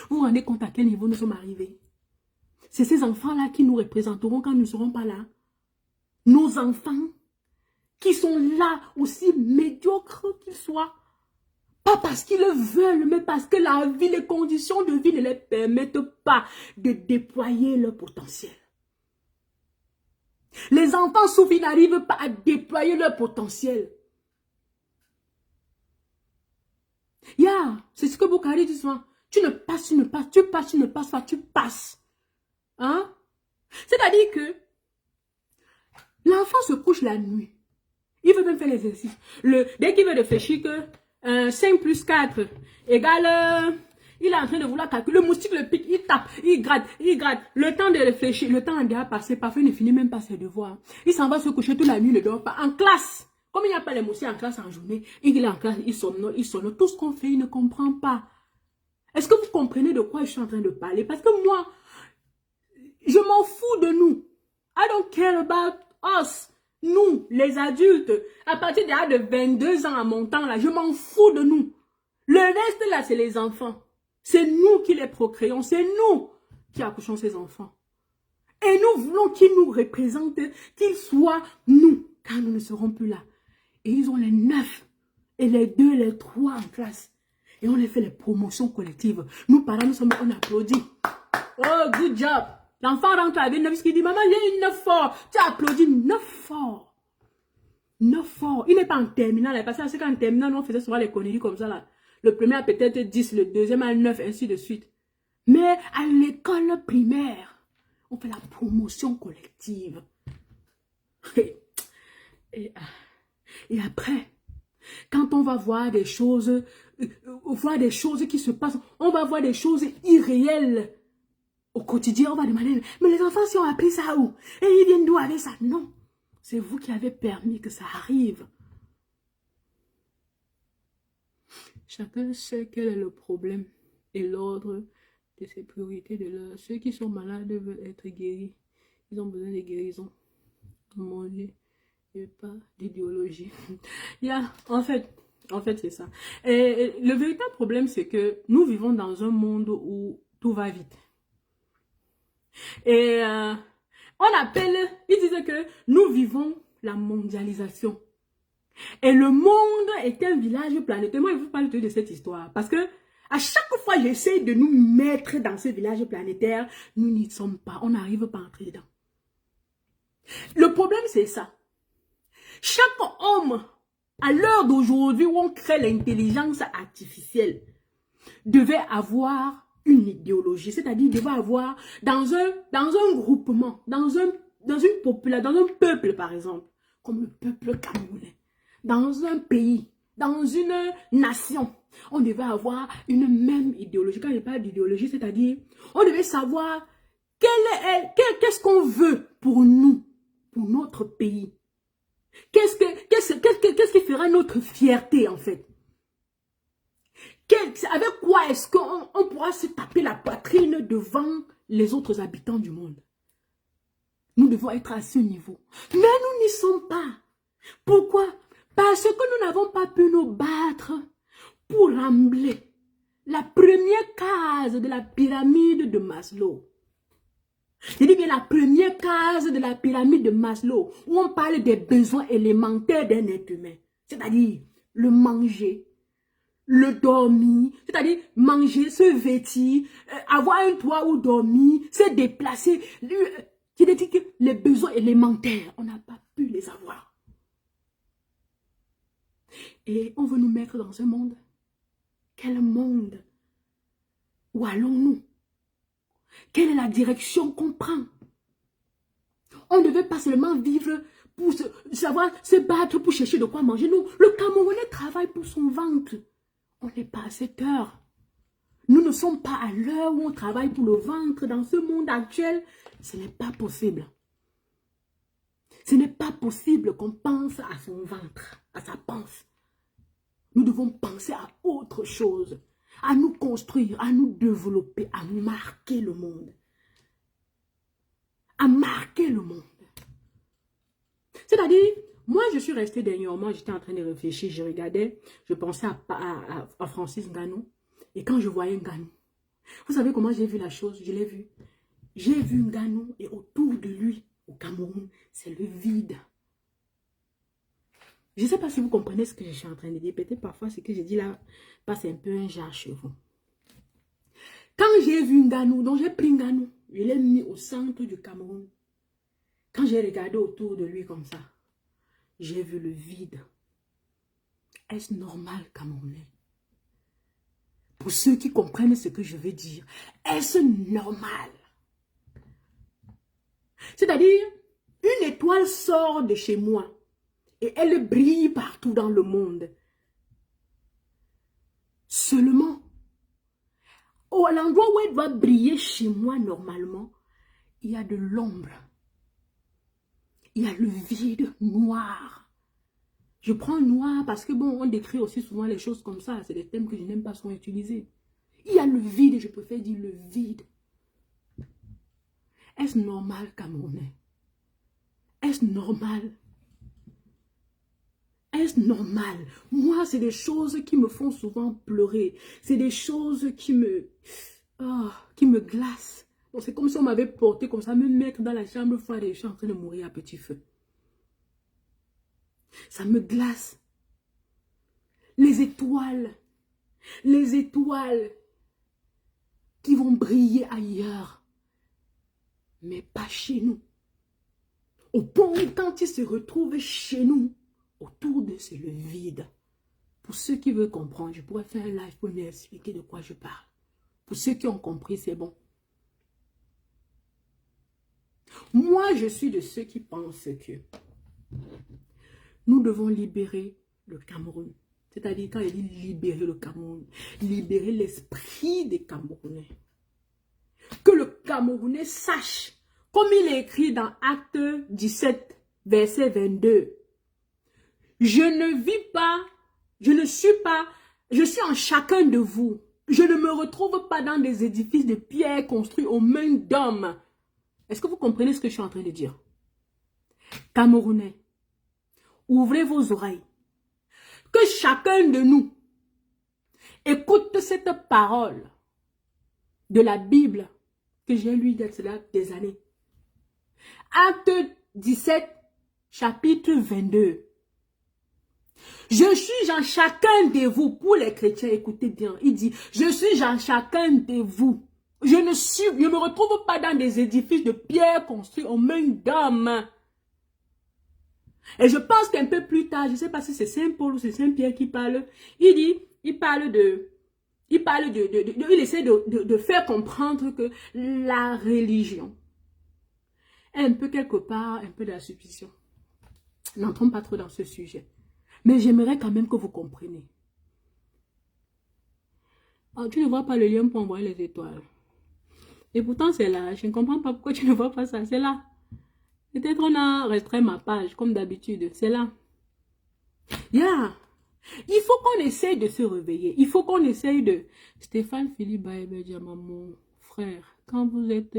Vous vous rendez compte à quel niveau nous sommes arrivés? C'est ces enfants-là qui nous représenteront quand nous ne serons pas là. Nos enfants qui sont là, aussi médiocres qu'ils soient. Pas parce qu'ils le veulent, mais parce que la vie, les conditions de vie ne les permettent pas de déployer leur potentiel. Les enfants souffrent, ils n'arrivent pas à déployer leur potentiel. C'est ce que Boukari dit souvent. Tu ne passes, tu ne passes, tu passes, tu ne passes pas, tu passes. Hein? C'est-à-dire que l'enfant se couche la nuit. Il veut même faire l'exercice. Dès qu'il veut réfléchir que 5 plus 4 égale... il est en train de vouloir calculer. Le moustique le pique, il tape, il gratte, il gratte. Le temps de réfléchir, le temps a déjà passé. Parfois, il ne finit même pas ses devoirs. Il s'en va se coucher toute la nuit, il ne dort pas. En classe, comme il n'y a pas les moustiques en classe en journée, il est en classe, il somnole. Tout ce qu'on fait, il ne comprend pas. Est-ce que vous comprenez de quoi je suis en train de parler? Parce que moi, je m'en fous de nous. I don't care about us. Nous, les adultes, à partir de 22 ans à mon temps, là, je m'en fous de nous. Le reste, là, c'est les enfants. C'est nous qui les procréons. C'est nous qui accouchons ces enfants. Et nous voulons qu'ils nous représentent, qu'ils soient nous, quand nous ne serons plus là. Et ils ont les 9, et les 2, les 3 en classe. Et on les fait les promotions collectives. Nous, parents, on applaudit. Oh, good job. L'enfant rentre avec 9, il dit, maman, j'ai eu 9 fort. Tu applaudis 9 fort. 9 fort. Il n'est pas en terminale. Parce que c'est qu'en terminale, on faisait souvent les conneries comme ça, là. Le premier a peut-être 10, le deuxième a 9, ainsi de suite. Mais à l'école primaire, on fait la promotion collective. Et après, quand on va voir des choses qui se passent, on va voir des choses irréelles. Au quotidien, on va demander, mais les enfants, si on a appris ça où? Et ils viennent d'où avec ça? Non, c'est vous qui avez permis que ça arrive. Chacun sait quel est le problème et l'ordre de ses priorités de l'heure. Ceux qui sont malades veulent être guéris. Ils ont besoin de guérison. Mon Dieu, il n'y a pas d'idéologie. En fait, c'est ça. Et le véritable problème, c'est que nous vivons dans un monde où tout va vite. Et ils disaient que nous vivons la mondialisation. Et le monde est un village planétaire. Moi, je vous parle de cette histoire. Parce que à chaque fois, j'essaie de nous mettre dans ce village planétaire. Nous n'y sommes pas. On n'arrive pas à entrer dedans. Le problème, c'est ça. Chaque homme, à l'heure d'aujourd'hui où on crée l'intelligence artificielle, devait avoir une idéologie, c'est-à-dire devait avoir dans un groupement, dans une population, dans un peuple par exemple, comme le peuple camerounais, dans un pays, dans une nation, on devait avoir une même idéologie. Quand je parle d'idéologie, c'est-à-dire on devait savoir qu'est-ce qu'on veut pour nous, pour notre pays. Qu'est-ce qui fera notre fierté en fait? Avec quoi est-ce qu'on pourra se taper la poitrine devant les autres habitants du monde? Nous devons être à ce niveau. Mais nous n'y sommes pas. Pourquoi? Parce que nous n'avons pas pu nous battre pour rembler la première case de la pyramide de Maslow. Je dis bien la première case de la pyramide de Maslow, où on parle des besoins élémentaires d'un être humain. C'est-à-dire le manger, le dormir, c'est-à-dire manger, se vêtir, avoir un toit où dormir, se déplacer. Je dis que les besoins élémentaires, on n'a pas pu les avoir. Et on veut nous mettre dans un monde. Quel monde? Où allons-nous? Quelle est la direction qu'on prend? On ne devait pas seulement vivre pour se battre pour chercher de quoi manger. Non, le Camerounais travaille pour son ventre. On n'est pas à cette heure. Nous ne sommes pas à l'heure où on travaille pour le ventre. Dans ce monde actuel, ce n'est pas possible. Ce n'est pas possible qu'on pense à son ventre, à sa panse. Nous devons penser à autre chose, à nous construire, à nous développer, à marquer le monde. À marquer le monde. C'est-à-dire, moi je suis restée dernièrement, j'étais en train de réfléchir, je regardais, je pensais à Francis Ngannou. Et quand je voyais Ngannou, vous savez comment j'ai vu la chose? Je l'ai vu. J'ai vu Ngannou et autour de lui, au Cameroun, c'est le vide. Je ne sais pas si vous comprenez ce que je suis en train de dire. Peut-être parfois ce que je dis là passe un peu un jar chez vous. Quand j'ai vu Ngannou, donc j'ai pris Ngannou, je l'ai mis au centre du Cameroun. Quand j'ai regardé autour de lui comme ça, j'ai vu le vide. Est-ce normal, Camerounais? Pour ceux qui comprennent ce que je veux dire, est-ce normal? C'est-à-dire, une étoile sort de chez moi et elle brille partout dans le monde. Seulement, à l'endroit où elle va briller chez moi normalement, il y a de l'ombre. Il y a le vide noir. Je prends noir parce que bon, on décrit aussi souvent les choses comme ça. C'est des thèmes que je n'aime pas souvent utiliser. Il y a le vide, je préfère dire le vide. Est-ce normal, Camerounais? Est-ce normal? Est-ce normal? Moi, c'est des choses qui me font souvent pleurer. C'est des choses qui me glacent. C'est comme si on m'avait porté comme ça, me mettre dans la chambre froide et je suis en train de mourir à petit feu. Ça me glace. Les étoiles qui vont briller ailleurs, mais pas chez nous. Au point où quand ils se retrouvent chez nous, autour de c'est le vide. Pour ceux qui veulent comprendre, je pourrais faire un live pour leur expliquer de quoi je parle. Pour ceux qui ont compris, c'est bon. Moi, je suis de ceux qui pensent que nous devons libérer le Cameroun. C'est-à-dire, quand il dit libérer le Cameroun, libérer l'esprit des Camerounais. Que le Camerounais sache, comme il est écrit dans Acte 17, verset 22. Je ne vis pas, je suis en chacun de vous. Je ne me retrouve pas dans des édifices de pierre construits aux mains d'hommes. Est-ce que vous comprenez ce que je suis en train de dire? Camerounais, ouvrez vos oreilles. Que chacun de nous écoute cette parole de la Bible que j'ai lu il y a des années. Acte 17, chapitre 22. Je suis en chacun de vous. Pour les chrétiens, écoutez bien. Il dit, je suis en chacun de vous. Je ne me retrouve pas dans des édifices de pierre construits aux mains d'hommes. Et je pense qu'un peu plus tard, je ne sais pas si c'est Saint Paul ou c'est Saint Pierre qui parle. Il essaie de faire comprendre que la religion est un peu quelque part, un peu de la superstition. N'entrons pas trop dans ce sujet. Mais j'aimerais quand même que vous compreniez. Oh, tu ne vois pas le lien pour envoyer les étoiles. Et pourtant c'est là. Je ne comprends pas pourquoi tu ne vois pas ça. C'est là. Peut-être on a restreint ma page comme d'habitude. C'est là. Yeah. Il faut qu'on essaye de se réveiller. Il faut qu'on essaye de... Stéphane Philippe Baébé-Diama, mon frère, quand vous êtes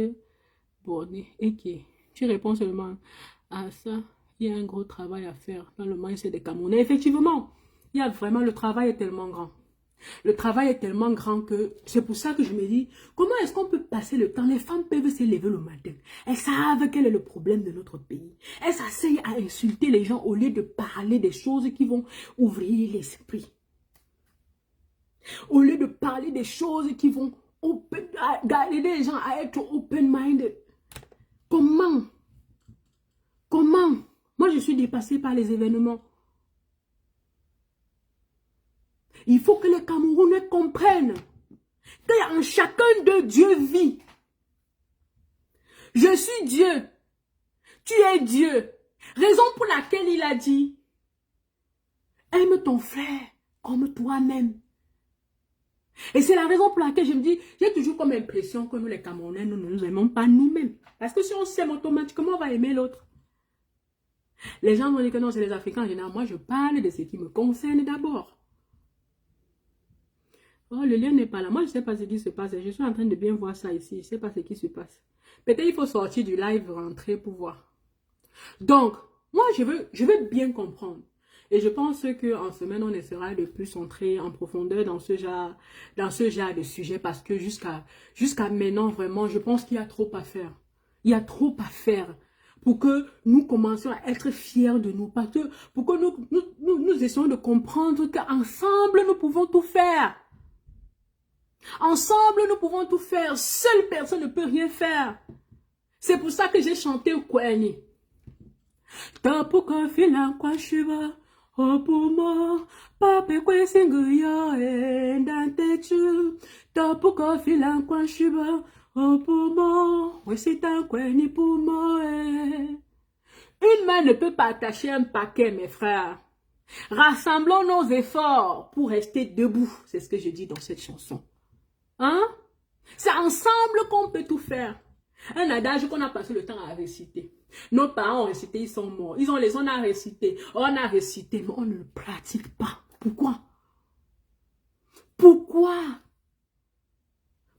borné et que tu réponds seulement à ça, il y a un gros travail à faire dans le mindset des Camerounais. Effectivement, il y a vraiment... Le travail est tellement grand. Le travail est tellement grand que c'est pour ça que je me dis, comment est-ce qu'on peut passer le temps? Les femmes peuvent se lever le matin. Elles savent quel est le problème de notre pays. Elles s'asseyent à insulter les gens au lieu de parler des choses qui vont ouvrir l'esprit. Au lieu de parler des choses qui vont aider les gens à être open-minded. Comment? Moi, je suis dépassée par les événements. Il faut que les Camerounais comprennent qu'en chacun d'eux, Dieu vit. Je suis Dieu. Tu es Dieu. Raison pour laquelle il a dit, aime ton frère comme toi-même. Et c'est la raison pour laquelle je me dis, j'ai toujours comme impression que nous les Camerounais, nous ne nous aimons pas nous-mêmes. Parce que si on s'aime automatiquement, on va aimer l'autre. Les gens vont dire que non, c'est les Africains en général. Moi, je parle de ce qui me concerne d'abord. Oh, le lien n'est pas là. Moi, je ne sais pas ce qui se passe. Je suis en train de bien voir ça ici. Je ne sais pas ce qui se passe. Peut-être il faut sortir du live, rentrer pour voir. Donc, moi, je veux bien comprendre. Et je pense qu'en semaine, on essaiera de plus entrer en profondeur dans ce genre de sujet parce que jusqu'à maintenant, vraiment, je pense qu'il y a trop à faire. Il y a trop à faire pour que nous commencions à être fiers de nous. Parce que pour que nous essayons de comprendre qu'ensemble, nous pouvons tout faire. Ensemble, nous pouvons tout faire. Seule personne ne peut rien faire. C'est pour ça que j'ai chanté au Kouani. Tapuka fila kwa shiba. Opuma, pape kwe singuya endantechu. Tapuka fila kwa shiba. Opuma, wesita kwe ni puma. Une main ne peut pas attacher un paquet, mes frères. Rassemblons nos efforts pour rester debout. C'est ce que je dis dans cette chanson. Hein? C'est ensemble qu'on peut tout faire. Un adage qu'on a passé le temps à réciter. Nos parents ont récité, ils sont morts. On a récité, mais on ne le pratique pas. Pourquoi? Pourquoi?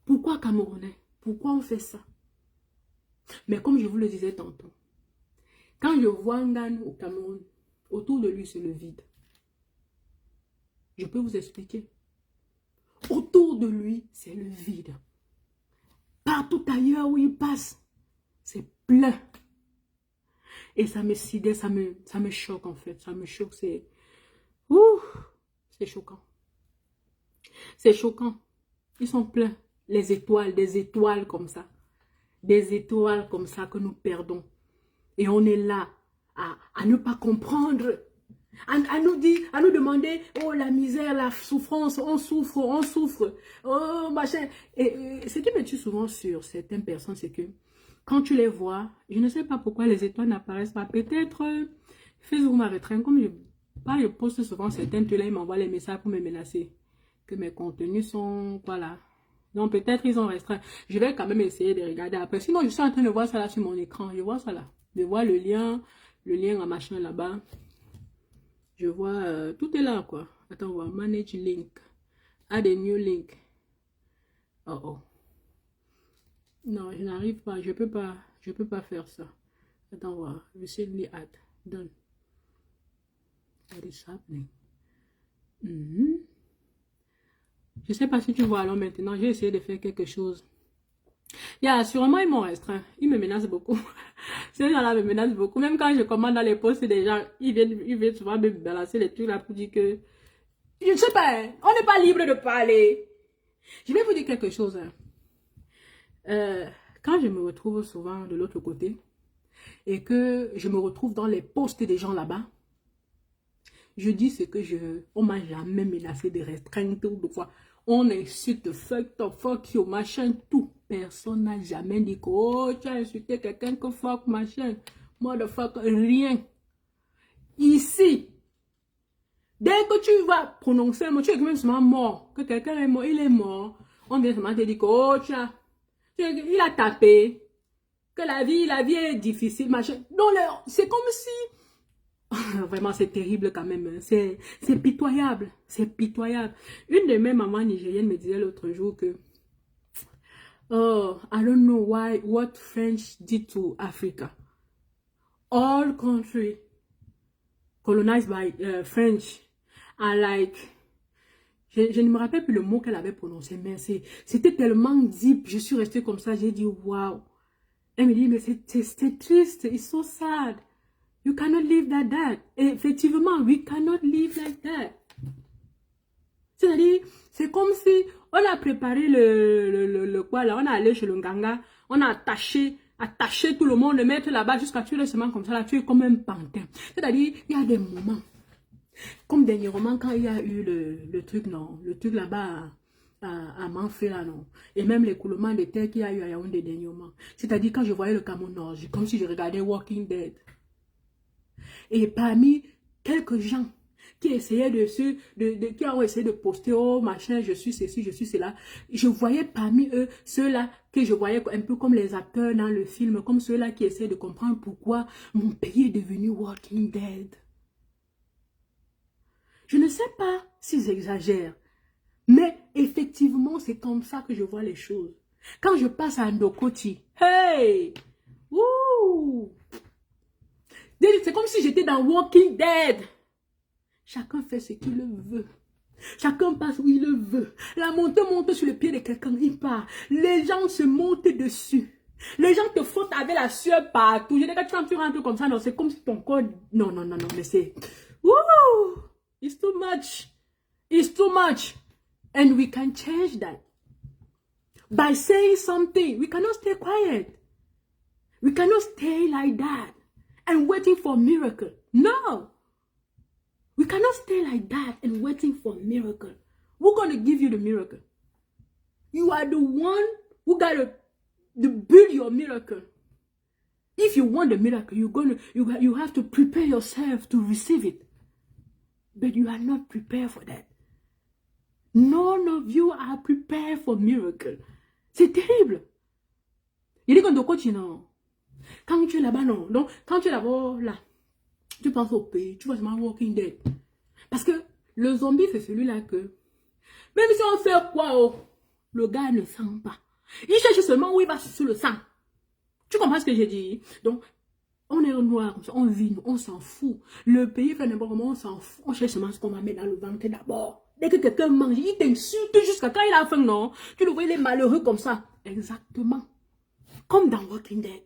Pourquoi Camerounais? Pourquoi on fait ça? Mais comme je vous le disais tantôt, quand je vois Ngan au Cameroun, autour de lui c'est le vide. Je peux vous expliquer. Autour de lui c'est le vide. Partout ailleurs où il passe, c'est plein. Et ça me sidère, ça me choque en fait. Ça me choque, c'est choquant. C'est choquant. Ils sont pleins. Les étoiles, des étoiles comme ça. Des étoiles comme ça que nous perdons. Et on est là à ne pas comprendre. À nous demander, oh la misère, la souffrance, on souffre. Oh machin. Et ce qui me tue souvent sur certaines personnes, c'est que quand tu les vois, je ne sais pas pourquoi les étoiles n'apparaissent pas. Peut-être Facebook m'a restreint. Comme je poste souvent certains, là, ils m'envoient les messages pour me menacer. Que mes contenus sont, voilà. Donc peut-être ils ont restreint. Je vais quand même essayer de regarder après. Sinon, je suis en train de voir ça là sur mon écran. Je vois ça là. Je vois le lien en machin là-bas. Je vois, tout est là quoi. Attends, on va manage link. Add a new link. Oh. Non, je n'arrive pas. Je peux pas faire ça. Attends, on va. Recently add. Done. What is happening? Je sais pas si tu vois alors maintenant. J'ai essayé de faire quelque chose. Sûrement ils m'ont restreint. Ils me menacent beaucoup. Ces gens-là me menacent beaucoup. Même quand je commande dans les posts des gens, ils viennent souvent me balancer les trucs là pour dire que... Je ne sais pas, hein, on n'est pas libre de parler. Je vais vous dire quelque chose. Quand je me retrouve souvent de l'autre côté et que je me retrouve dans les posts des gens là-bas, je dis ce que je veux. On m'a jamais menacé de restreindre ou de quoi. On insulte, fuck you, machin, tout. Personne n'a jamais dit que, oh, tu as insulté quelqu'un que fuck, machin. Motherfuck, rien. Ici, dès que tu vas prononcer un mot, tu es même seulement mort. Que quelqu'un est mort, il est mort. On vient seulement te dire que, oh, il a tapé. Que la vie est difficile, machin. Donc, c'est comme si... Vraiment, c'est terrible quand même. C'est pitoyable. C'est pitoyable. Une de mes mamans nigériennes me disait l'autre jour que oh, I don't know what French did to Africa. All countries colonized by French are like... Je ne me rappelle plus le mot qu'elle avait prononcé, mais c'était tellement deep. Je suis restée comme ça, j'ai dit wow. Elle me dit, mais c'est triste, it's so sad. You cannot live like that. Et effectivement, we cannot live like that. C'est-à-dire, c'est comme si on a préparé le quoi là, on a allé chez le Nganga, on a attaché tout le monde, le mettre là-bas jusqu'à tuer seulement comme ça, là, tu es comme un pantin. C'est-à-dire, il y a des moments, comme dernièrement quand il y a eu le truc, non, le truc là-bas à Manfé là, non, et même l'écoulement de terre qu'il y a eu à Yaoundé dernièrement. C'est-à-dire, quand je voyais le Cameroun Nord, comme si je regardais Walking Dead. Et parmi quelques gens qui essayaient qui ont essayé de poster, oh machin, je suis ceci, je suis cela. Je voyais parmi eux ceux-là que je voyais un peu comme les acteurs dans le film, comme ceux-là qui essaient de comprendre pourquoi mon pays est devenu Walking Dead. Je ne sais pas s'ils exagèrent, mais effectivement, c'est comme ça que je vois les choses. Quand je passe à Ndokoti, hey! Ouh! C'est comme si j'étais dans Walking Dead. Chacun fait ce qu'il veut. Chacun passe où il le veut. La montée monte sur le pied de quelqu'un, il part. Les gens se montent dessus. Les gens te frottent avec la sueur partout. Je dis que quand tu rentres comme ça, non, c'est comme si ton corps... Non, non, non, non, mais c'est... Ouh! It's too much. It's too much. And we can change that. By saying something, we cannot stay quiet. We cannot stay like that and waiting for miracle. No. We cannot stay like that and waiting for miracle. Who's going to give you the miracle? You are the one who got to build your miracle. If you want the miracle, you have to prepare yourself to receive it. But you are not prepared for that. None of you are prepared for miracle. C'est terrible. Il dit qu'on doit continuer. Quand tu es là-bas, non. Donc, quand tu es là-bas, là, tu penses au pays, tu vois seulement Walking Dead. Parce que le zombie, c'est celui-là que, même si on fait quoi, oh, le gars ne sent pas. Il cherche seulement où il va sur le sang. Tu comprends ce que j'ai dit? Donc, on est noir, on vit, on s'en fout. Le pays fait n'importe comment, on s'en fout. On cherche seulement ce qu'on va mettre dans le ventre d'abord. Dès que quelqu'un mange, il t'insulte jusqu'à quand il a faim, non? Tu le vois, il est malheureux comme ça. Exactement. Comme dans Walking Dead.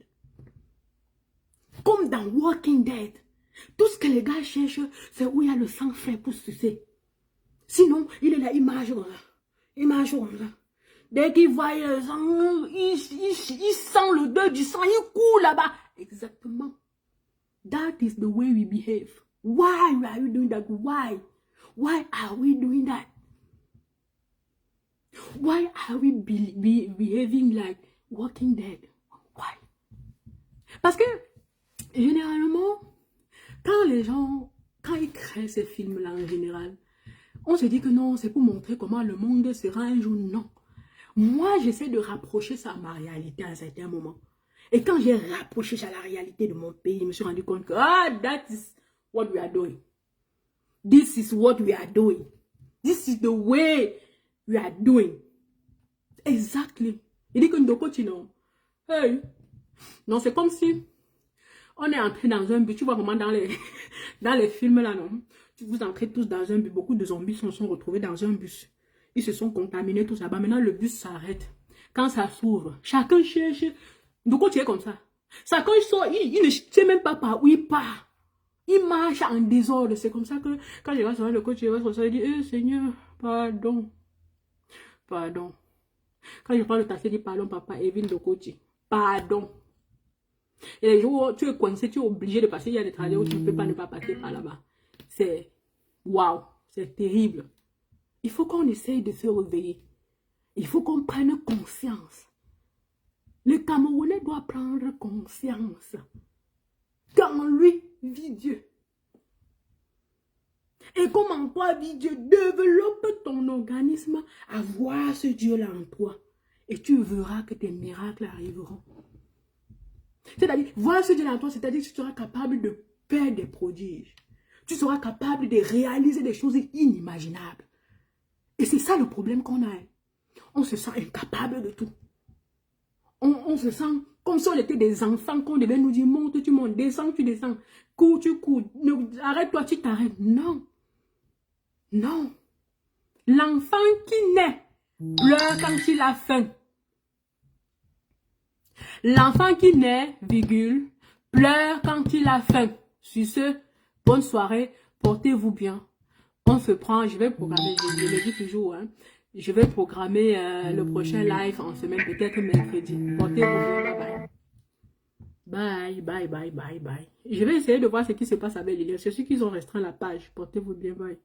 Comme dans Walking Dead. Tout ce que les gars cherchent, c'est où il y a le sang frais pour sucer. Sinon, il est là, il marche comme ça. Il marche comme ça. Dès qu'il voit le sang, il sent l'odeur du sang, il court là-bas. Exactement. That is the way we behave. Why are you doing that? Why? Why are we doing that? Why are we behaving like Walking Dead? Why? Parce que, généralement, quand les gens, quand ils créent ces films-là en général, on se dit que non, c'est pour montrer comment le monde sera un jour. Non. Moi, j'essaie de rapprocher ça à ma réalité à un certain moment. Et quand j'ai rapproché ça à la réalité de mon pays, je me suis rendu compte que, that is what we are doing. This is what we are doing. This is the way we are doing. Exactly. Il dit que nous continuons. Hey. Non, c'est comme si on est entré dans un bus. Tu vois comment dans les films là, non? Vous entrez tous dans un bus. Beaucoup de zombies se sont retrouvés dans un bus. Ils se sont contaminés tous là-bas. Maintenant, le bus s'arrête. Quand ça s'ouvre, chacun cherche. Donc, tu es comme ça. Ça, quand il sort, il ne sait même pas par où il part. Il marche en désordre. C'est comme ça que quand je vais sur le coach, il va se dire, Seigneur, pardon. Pardon. Quand je prends le taxi, je dis, pardon, papa, Evin de coach. Pardon. Et les jours où tu es coincé, tu es obligé de passer. Il y a des trajets où tu ne peux pas ne pas passer par là-bas. C'est waouh, c'est terrible. Il faut qu'on essaye de se réveiller. Il faut qu'on prenne conscience. Le Camerounais doit prendre conscience qu'en lui vit Dieu. Et comment toi vit Dieu, développe ton organisme à voir ce Dieu-là en toi. Et tu verras que tes miracles arriveront. C'est-à-dire, voir ce Dieu-là en toi, c'est-à-dire que tu seras capable de faire des prodiges. Tu seras capable de réaliser des choses inimaginables. Et c'est ça le problème qu'on a. On se sent incapable de tout. On se sent comme si on était des enfants, qu'on devait nous dire, monte, tu montes, descends, tu descends, cours, tu cours, arrête-toi, tu t'arrêtes. Non. Non. L'enfant qui naît pleure quand il a faim. L'enfant qui naît, virgule, pleure quand il a faim. Sur ce, bonne soirée, portez-vous bien. On se prend, je vais programmer, je le dis toujours, hein. Je vais programmer le prochain live en semaine, peut-être mercredi. Portez-vous bien, bye bye. Bye, bye, bye, bye, bye. Je vais essayer de voir ce qui se passe avec les liens. C'est ceux qui ont restreint la page. Portez-vous bien, bye.